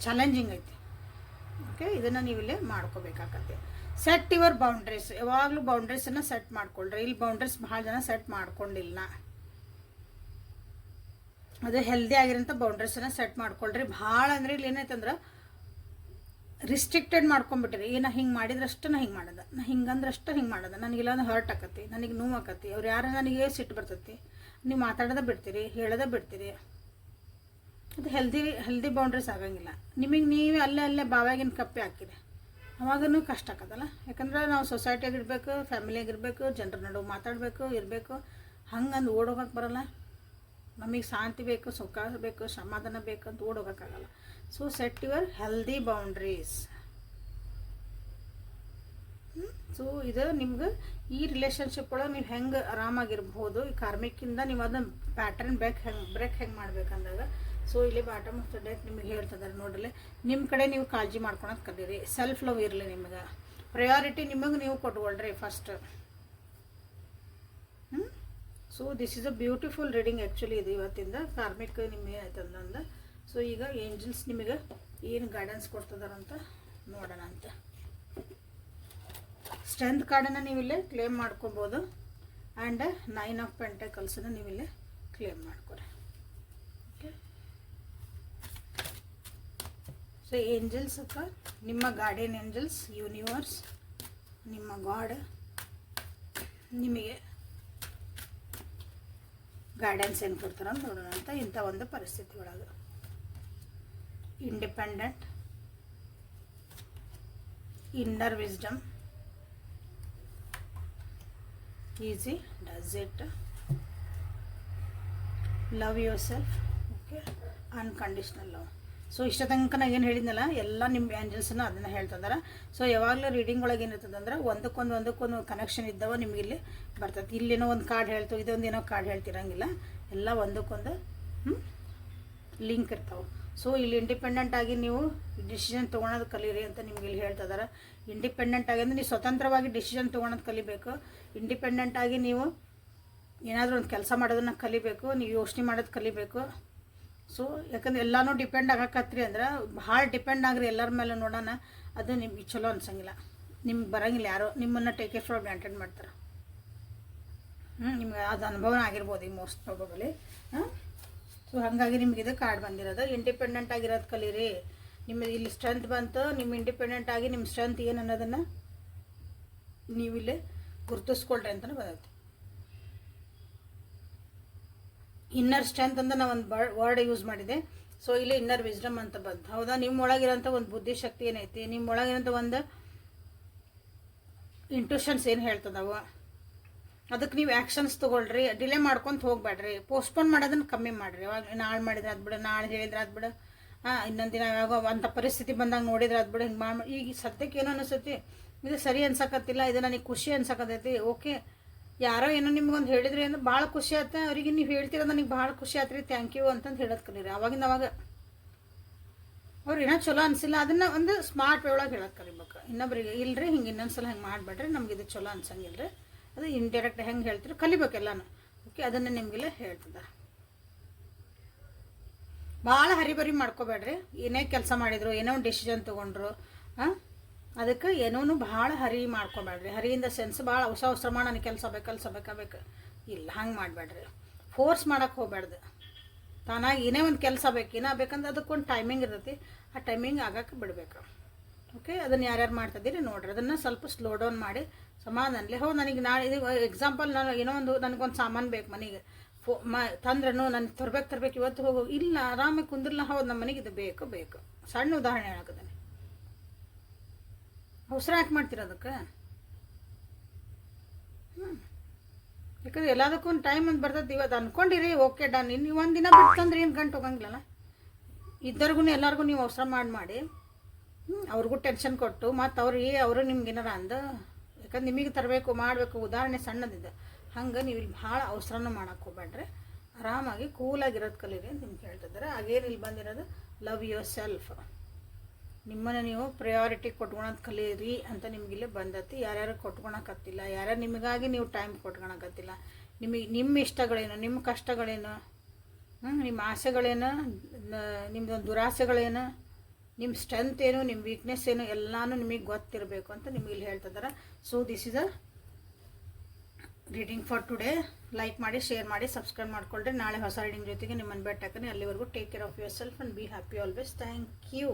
ಚಾಲೆಂಜಿಂಗ್ ಐತಿ. ಓಕೆ, ಇದನ್ನು ನೀವಿಲ್ಲೇ ಮಾಡ್ಕೋಬೇಕಾಗತ್ತೆ. ಸೆಟ್ ಯುವರ್ ಬೌಂಡ್ರೀಸ್, ಯಾವಾಗಲೂ ಬೌಂಡ್ರೀಸನ್ನು ಸೆಟ್ ಮಾಡ್ಕೊಳ್ರಿ. ಇಲ್ಲಿ ಬೌಂಡ್ರೀಸ್ ಭಾಳ ಜನ ಸೆಟ್ ಮಾಡ್ಕೊಂಡಿಲ್ಲ. ಅದು ಹೆಲ್ದಿ ಆಗಿರೋಂಥ ಬೌಂಡ್ರೀಸನ್ನು ಸೆಟ್ ಮಾಡ್ಕೊಳ್ರಿ. ಭಾಳ ಅಂದರೆ ಇಲ್ಲಿ ಏನೈತಂದ್ರೆ ರಿಸ್ಟ್ರಿಕ್ಟೆಡ್ ಮಾಡ್ಕೊಂಬಿಟ್ಟಿರಿ. ನಾ ಹಿಂಗೆ ಮಾಡಿದ್ರಷ್ಟು ನಾ ಹಿಂಗೆ ಮಾಡೋದು, ನಾ ಹಿಂಗಂದ್ರಷ್ಟು ಹಿಂಗೆ ಮಾಡೋದು, ನನಗಿಲ್ಲ ಅಂದ್ರೆ ಹರ್ಟ್ ಆಕತಿ, ನನಗೆ ನೋವು ಆಕತಿ, ಅವ್ರು ಯಾರು ನನಗೆ ಸಿಟ್ಟು ಬರ್ತೈತಿ, ನೀವು ಮಾತಾಡೋದೇ ಬಿಡ್ತೀರಿ, ಹೇಳೋದೇ ಬಿಡ್ತೀರಿ. ಅದು ಹೆಲ್ದಿ ಬೌಂಡ್ರೀಸ್ ಆಗಂಗಿಲ್ಲ. ನಿಮಗೆ ನೀವೇ ಅಲ್ಲೇ ಬಾವಾಗಿನ ಕಪ್ಪೆ ಹಾಕಿರಿ, ಅವಾಗೂ ಕಷ್ಟ ಆಕತ್ತಲ್ಲ. ಯಾಕಂದ್ರೆ ನಾವು ಸೊಸೈಟಿಯಾಗಿರ್ಬೇಕು, ಫ್ಯಾಮಿಲಿಯಾಗಿರ್ಬೇಕು, ಜನರ ನಡುವೆ ಮಾತಾಡಬೇಕು, ಇರಬೇಕು. ಹಂಗಂದು ಓಡೋಗಕ್ಕೆ ಬರೋಲ್ಲ. ನಮಗೆ ಶಾಂತಿ ಬೇಕು, ಸುಖ ಬೇಕು, ಸಮಾಧಾನ ಬೇಕು ಅಂತ ಓಡೋಗೋಕ್ಕಾಗಲ್ಲ. So set your healthy boundaries. So ಇದು ನಿಮ್ಗೆ ಈ ರಿಲೇಷನ್ಶಿಪ್ ಒಳಗೆ ನೀವು ಹೆಂಗೆ ಆರಾಮಾಗಿರ್ಬೋದು, ಈ ಕಾರ್ಮಿಕಿಂದ ನೀವು ಅದನ್ನ ಪ್ಯಾಟರ್ನ್ ಬ್ರೇಕ್ ಹೆಂಗೆ ಮಾಡ್ಬೇಕಂದಾಗ. ಸೊ ಇಲ್ಲಿ ಬಾಟಮ್ ಆಫ್ ದ ಡೆಕ್ ನಿಮಗೆ ಹೇಳ್ತಿದ್ದಾರೆ ನೋಡ್ರಿ, ನಿಮ್ಮ ಕಡೆ ನೀವು ಕಾಳಜಿ ಮಾಡ್ಕೊಳೋದು ಕಲೀರಿ. ಸೆಲ್ಫ್ ಲವ್ ಇರಲಿ, ನಿಮ್ಗೆ ಪ್ರಯಾರಿಟಿ ನಿಮಗೆ ನೀವು ಕೊಟ್ಕೊಳ್ರಿ first. So this is a beautiful reading actually ಇದು ಇವತ್ತಿಂದ ಕಾರ್ಮಿಕ್ ನಿಮಗೆ ಆಯ್ತಂದ. ಸೊ ಈಗ ಏಂಜಲ್ಸ್ ನಿಮಗೆ ಏನು ಗೈಡೆನ್ಸ್ ಕೊಡ್ತಿದಾರಂತ ನೋಡೋಣ ಅಂತ. ಸ್ಟ್ರೆಂತ್ ಕಾರ್ಡನ್ನು ನೀವಿಲ್ಲೇ ಕ್ಲೇಮ್ ಮಾಡ್ಕೊಬೋದು ಆ್ಯಂಡ್ 9 ಆಫ್ ಪೆಂಟಕಲ್ಸನ್ನು ನೀವಿಲ್ಲೇ ಕ್ಲೇಮ್ ಮಾಡ್ಕೊರಿ. ಓಕೆ, ಸೊ ಏಂಜಲ್ಸ್ ಅಥವಾ ನಿಮ್ಮ ಗಾರ್ಡಿಯನ್ ಏಂಜಲ್ಸ್, ಯೂನಿವರ್ಸ್, ನಿಮ್ಮ ಗಾಡ್ ನಿಮಗೆ ಗೈಡೆನ್ಸ್ ಏನು ಕೊಡ್ತಾರೆ ಅಂತ ನೋಡೋಣ ಅಂತ. ಇಂಥ ಒಂದು ಪರಿಸ್ಥಿತಿ ಒಳಗೆ independent, inner wisdom, easy does it, love your self, okay, unconditional love. So ಇಷ್ಟ ತನಕ ನಾನು ಏನು ಹೇಳಿದ್ನಲ್ಲ ಎಲ್ಲ ನಿಮ್ಮ ಏಂಜಲ್ಸನ್ನ ಅದನ್ನು ಹೇಳ್ತಿದ್ದಾರೆ. ಸೊ ಯಾವಾಗಲೂ ರೀಡಿಂಗ್ ಒಳಗೆ ಏನಿರ್ತದೆ ಅಂದ್ರೆ ಒಂದಕ್ಕೊಂದು ಕನೆಕ್ಷನ್ ಇದ್ದಾವ ನಿಮ್ಗೆ ಇಲ್ಲಿ ಬರ್ತದೆ. ಇಲ್ಲೇನೋ ಒಂದು ಕಾರ್ಡ್ ಹೇಳ್ತು, ಇದೊಂದು ಏನೋ ಕಾರ್ಡ್ ಹೇಳ್ತಿರಂಗಿಲ್ಲ, ಎಲ್ಲ ಒಂದಕ್ಕೊಂದು ಲಿಂಕ್ ಇರ್ತಾವೆ. ಸೊ ಇಲ್ಲಿ ಇಂಡಿಪೆಂಡೆಂಟ್ ಆಗಿ ನೀವು ಡಿಸಿಷನ್ ತೊಗೊಳೋದು ಕಲೀರಿ ಅಂತ ನಿಮ್ಗೆ ಇಲ್ಲಿ ಹೇಳ್ತಿದ್ದಾರೆ. ಇಂಡಿಪೆಂಡೆಂಟ್ ಆಗಿ ಅಂದರೆ ನೀವು ಸ್ವತಂತ್ರವಾಗಿ ಡಿಸಿಷನ್ ತೊಗೊಳೋದು ಕಲಿಬೇಕು. ಇಂಡಿಪೆಂಡೆಂಟ್ ಆಗಿ ನೀವು ಏನಾದರೂ ಒಂದು ಕೆಲಸ ಮಾಡೋದನ್ನು ಕಲಿಬೇಕು, ನೀವು ಯೋಚನೆ ಮಾಡೋದು ಕಲಿಬೇಕು. ಸೊ ಯಾಕಂದ್ರೆ ಎಲ್ಲನೂ ಡಿಪೆಂಡ್ ಆಗಕತ್ರಿ ಅಂದ್ರೆ ಭಾಳ ಡಿಪೆಂಡ್ ಆಗ್ರಿ ಎಲ್ಲರ ಮೇಲೆ ನೋಡೋಣ, ಅದು ನಿಮ್ಗೆ ಚಲೋ ಅನ್ಸಂಗಿಲ್ಲ, ನಿಮ್ಗೆ ಬರೋಂಗಿಲ್ಲ. ಯಾರೋ ನಿಮ್ಮನ್ನು ಟೇಕ್ ಫಾರ್ ಗ್ರಾಂಟೆಡ್ ಮಾಡ್ತಾರೆ. ನಿಮ್ಗೆ ಅದು ಅನುಭವ ಆಗಿರ್ಬೋದು ಈ ಮೋಸ್ಟ್ ಪ್ರಾಬಬಲಿ. ಸೊ ಹಾಗಾಗಿ ನಿಮ್ಗೆ ಇದು ಕಾರ್ಡ್ ಬಂದಿರೋದು. ಇಂಡಿಪೆಂಡೆಂಟ್ ಆಗಿರೋದು ಕಲೀರಿ. ನಿಮಗೆ ಇಲ್ಲಿ ಸ್ಟ್ರೆಂತ್ ಬಂತು, ನಿಮ್ಮ ಇಂಡಿಪೆಂಡೆಂಟ್ ಆಗಿ ನಿಮ್ಮ ಸ್ಟ್ರೆಂತ್ ಏನು ಅನ್ನೋದನ್ನು ನೀವಿಲ್ಲಿ ಗುರುತಿಸ್ಕೊಳ್ರಿ ಅಂತಲೇ ಬಂದೈತಿ. ಇನ್ನರ್ ಸ್ಟ್ರೆಂತ್ ಅಂತ ನಾನು ಒಂದು ವರ್ಡ್ ಯೂಸ್ ಮಾಡಿದೆ. ಸೊ ಇಲ್ಲಿ ಇನ್ನರ್ ವಿಸ್ಡಮ್ ಅಂತ ಬಂತು. ಹೌದಾ, ನಿಮ್ಮೊಳಗಿರೋಂಥ ಒಂದು ಬುದ್ಧಿಶಕ್ತಿ ಏನೈತಿ, ನಿಮ್ಮೊಳಗಿರೋಂಥ ಒಂದು ಇಂಟ್ಯೂಷನ್ಸ್ ಏನು ಹೇಳ್ತದವ, ಅದಕ್ಕೆ ನೀವು ಆ್ಯಕ್ಷನ್ಸ್ ತೊಗೊಳ್ರಿ. ಡಿಲೇ ಮಾಡ್ಕೊತ ಹೋಗ್ಬೇಡ್ರಿ. ಪೋಸ್ಟ್ಪೋನ್ ಮಾಡೋದನ್ನು ಕಮ್ಮಿ ಮಾಡಿರಿ. ಅವಾಗ ನಾಳೆ ಮಾಡಿದ್ರೆ ಅದು ಬಿಡು, ನಾಳೆ ಹೇಳಿದ್ರೆ ಅದು ಬಿಡು, ಇನ್ನೊಂದು ದಿನ ಯಾವಾಗ ಅಂಥ ಪರಿಸ್ಥಿತಿ ಬಂದಾಗ ನೋಡಿದ್ರೆ ಅದು ಬಿಡು, ಹಿಂಗೆ ಮಾಡಿ. ಈಗ ಸದ್ಯಕ್ಕೆ ಏನೋ ಅನಿಸ್ತೈತಿ, ಇದು ಸರಿ ಅನ್ಸಕತ್ತಿಲ್ಲ, ಇದು ನನಗೆ ಖುಷಿ ಅನ್ಸಕತ್ತೈತಿ. ಓಕೆ, ಯಾರೋ ಏನೋ ನಿಮ್ಗೊಂದು ಹೇಳಿದ್ರಿ ಅಂದ್ರೆ ಭಾಳ ಖುಷಿ ಆಯ್ತು, ಅವರಿಗೆ ನೀವು ಹೇಳ್ತೀರ ನನಗೆ ಭಾಳ ಖುಷಿ ಆಯ್ತು ರೀ, ಥ್ಯಾಂಕ್ ಯು ಅಂತಂದು ಹೇಳೋದು ಕಲೀರಿ. ಅವಾಗಿಂದ ಅವಾಗ ಅವ್ರು ಏನೋ ಚಲೋ ಅನಿಸಿಲ್ಲ, ಅದನ್ನು ಒಂದು ಸ್ಮಾರ್ಟ್ ವೇ ಒಳಗೆ ಹೇಳೋದು ಕಲಿಬೇಕು. ಇನ್ನೊಬ್ರಿಗೆ ಇಲ್ಲರಿ ಹಿಂಗೆ ಇನ್ನೊಂದ್ಸಲ ಹೆಂಗೆ ಮಾಡಬೇಡ್ರಿ, ನಮ್ಗೆ ಇದು ಚಲೋ ಅನ್ಸಂಗಿಲ್ಲ ರೀ, ಅದು ಇಂಡೈರೆಕ್ಟ್ ಹೆಂಗೆ ಹೇಳ್ತೀರಿ ಕಲಿಬೇಕು ಎಲ್ಲನೂ. ಓಕೆ, ಅದನ್ನು ನಿಮಗೆಲ್ಲ ಹೇಳ್ತದೆ. ಭಾಳ ಹರಿಬರಿ ಮಾಡ್ಕೋಬೇಡ್ರಿ. ಏನೇ ಕೆಲಸ ಮಾಡಿದ್ರು, ಏನೋ ಒಂದು ಡಿಸಿಷನ್ ತೊಗೊಂಡ್ರು, ಅದಕ್ಕೆ ಏನೂ ಭಾಳ ಹರಿ ಮಾಡ್ಕೊಬೇಡ್ರಿ. ಹರಿಯಿಂದ ಸೆನ್ಸ್ ಭಾಳ ಅವಸರ ಮಾಡಿ ನನಗೆ ಕೆಲಸ ಬೇಕು ಇಲ್ಲ, ಹಂಗೆ ಮಾಡಬೇಡ್ರಿ. ಫೋರ್ಸ್ ಮಾಡೋಕ್ಕೆ ಹೋಗ್ಬೇಡ್ದು. ತಾನಾಗಿ ಏನೇ ಒಂದು ಕೆಲಸ ಬೇಕಂದ್ರೆ ಅದಕ್ಕೊಂದು ಟೈಮಿಂಗ್ ಇರ್ತೈತಿ, ಆ ಟೈಮಿಂಗ್ ಆಗಕ್ಕೆ ಬಿಡಬೇಕು. ಓಕೆ, ಅದನ್ನು ಯಾರ್ಯಾರು ಮಾಡ್ತಿದ್ದೀರಿ ನೋಡ್ರಿ, ಅದನ್ನು ಸ್ವಲ್ಪ ಸ್ಲೋ ಡೌನ್ ಮಾಡಿ ಸಮಾಧಾನಲಿ. ಹೌದು, ನನಗೆ ನಾಳೆ ಇದು ಎಕ್ಸಾಂಪಲ್, ನಾನು ಏನೋ ಒಂದು ನನಗೊಂದು ಸಾಮಾನು ಬೇಕು ಮನೆಗೆ, ತಂದ್ರೂ ನನಗೆ ತರಬೇಕು ಇವತ್ತು ಹೋಗೋ ಇಲ್ಲ, ಆರಾಮಾಗಿ ಕುಂದಿರ್ಲ. ಹೌದು, ನಮ್ಮ ಮನೆಗೆ ಇದು ಬೇಕು. ಸಣ್ಣ ಉದಾಹರಣೆ ಹೇಳಕತ್ತಾನೆ. ಅವಸರ ಯಾಕೆ ಮಾಡ್ತೀರ ಅದಕ್ಕೆ? ಯಾಕಂದ್ರೆ ಎಲ್ಲದಕ್ಕೂ ಒಂದು ಟೈಮ್ ಅಂತ ಬರ್ತದೆ. ಇವತ್ತು ಅಂದ್ಕೊಂಡಿರಿ ಓಕೆ ಡನ್, ನೀವು ಒಂದು ದಿನ ಬಿಡ್ತಂದ್ರೆ ಏನು ಗಂಟು ಹೋಗಂಗಿಲ್ಲಲ್ಲ. ಇದ್ದರಿಗೂ ಎಲ್ಲರಿಗೂ ನೀವು ಅವಸರ ಮಾಡಿ ಅವ್ರಿಗೂ ಟೆನ್ಷನ್ ಕೊಟ್ಟು ಮತ್ತು ಅವರು ನಿಮ್ಗೆ ಏನಾರ ಅಂದ, ಯಾಕಂದ್ರೆ ನಿಮಗೆ ತರಬೇಕು ಮಾಡಬೇಕು, ಉದಾಹರಣೆ ಸಣ್ಣದಿದೆ. ಹಂಗೆ ನೀವು ಇಲ್ಲಿ ಭಾಳ ಅವಸರನೂ ಮಾಡೋಕ್ಕೆ ಹೋಗ್ಬೇಡ್ರಿ. ಆರಾಮಾಗಿ ಕೂಲಾಗಿರೋದು ಕಲೀರಿ ಅಂತ ನಿಮ್ಗೆ ಹೇಳ್ತಿದ್ದಾರೆ. ಹಾಗೇನು ಇಲ್ಲಿ ಬಂದಿರೋದು ಲವ್ ಯುವರ್ ಸೆಲ್ಫ್. ನಿಮ್ಮನ್ನು ನೀವು ಪ್ರಯಾರಿಟಿ ಕೊಟ್ಕೊಳೋದು ಕಲೀರಿ ಅಂತ ನಿಮಗಿಲ್ಲಿ ಬಂದತಿ. ಯಾರ್ಯಾರು ಕೊಟ್ಕೊಳಕತ್ತಿಲ್ಲ, ಯಾರ್ಯಾರು ನಿಮಗಾಗಿ ನೀವು ಟೈಮ್ ಕೊಟ್ಕೊಳಕತ್ತಿಲ್ಲ, ನಿಮ್ಮ ಇಷ್ಟಗಳೇನು, ನಿಮ್ಮ ಕಷ್ಟಗಳೇನು, ನಿಮ್ಮ ಆಸೆಗಳೇನು, ನಿಮ್ಮದೊಂದು ದುರಾಸೆಗಳೇನು, ನಿಮ್ಮ ಸ್ಟ್ರೆಂತ್ ಏನು, ನಿಮ್ಮ ವೀಕ್ನೆಸ್ ಏನು, ಎಲ್ಲನೂ ನಿಮಗೆ ಗೊತ್ತಿರಬೇಕು ಅಂತ ನಿಮಗೆ ಇಲ್ಲಿ ಹೇಳ್ತಿದ್ದಾರೆ. So this is a reading for today. Like ಮಾಡಿ, ಶೇರ್ ಮಾಡಿ, ಸಬ್ಸ್ಕ್ರೈಬ್ ಮಾಡ್ಕೊಳ್ರಿ. ನಾಳೆ ಹೊಸ ರೀಡಿಂಗ್ ಜೊತೆಗೆ ನಿಮ್ಮನ್ನು ಭೇಟಿ ಹಾಕಿ. ಅಲ್ಲಿವರೆಗೂ take care of yourself and be happy always. Thank you.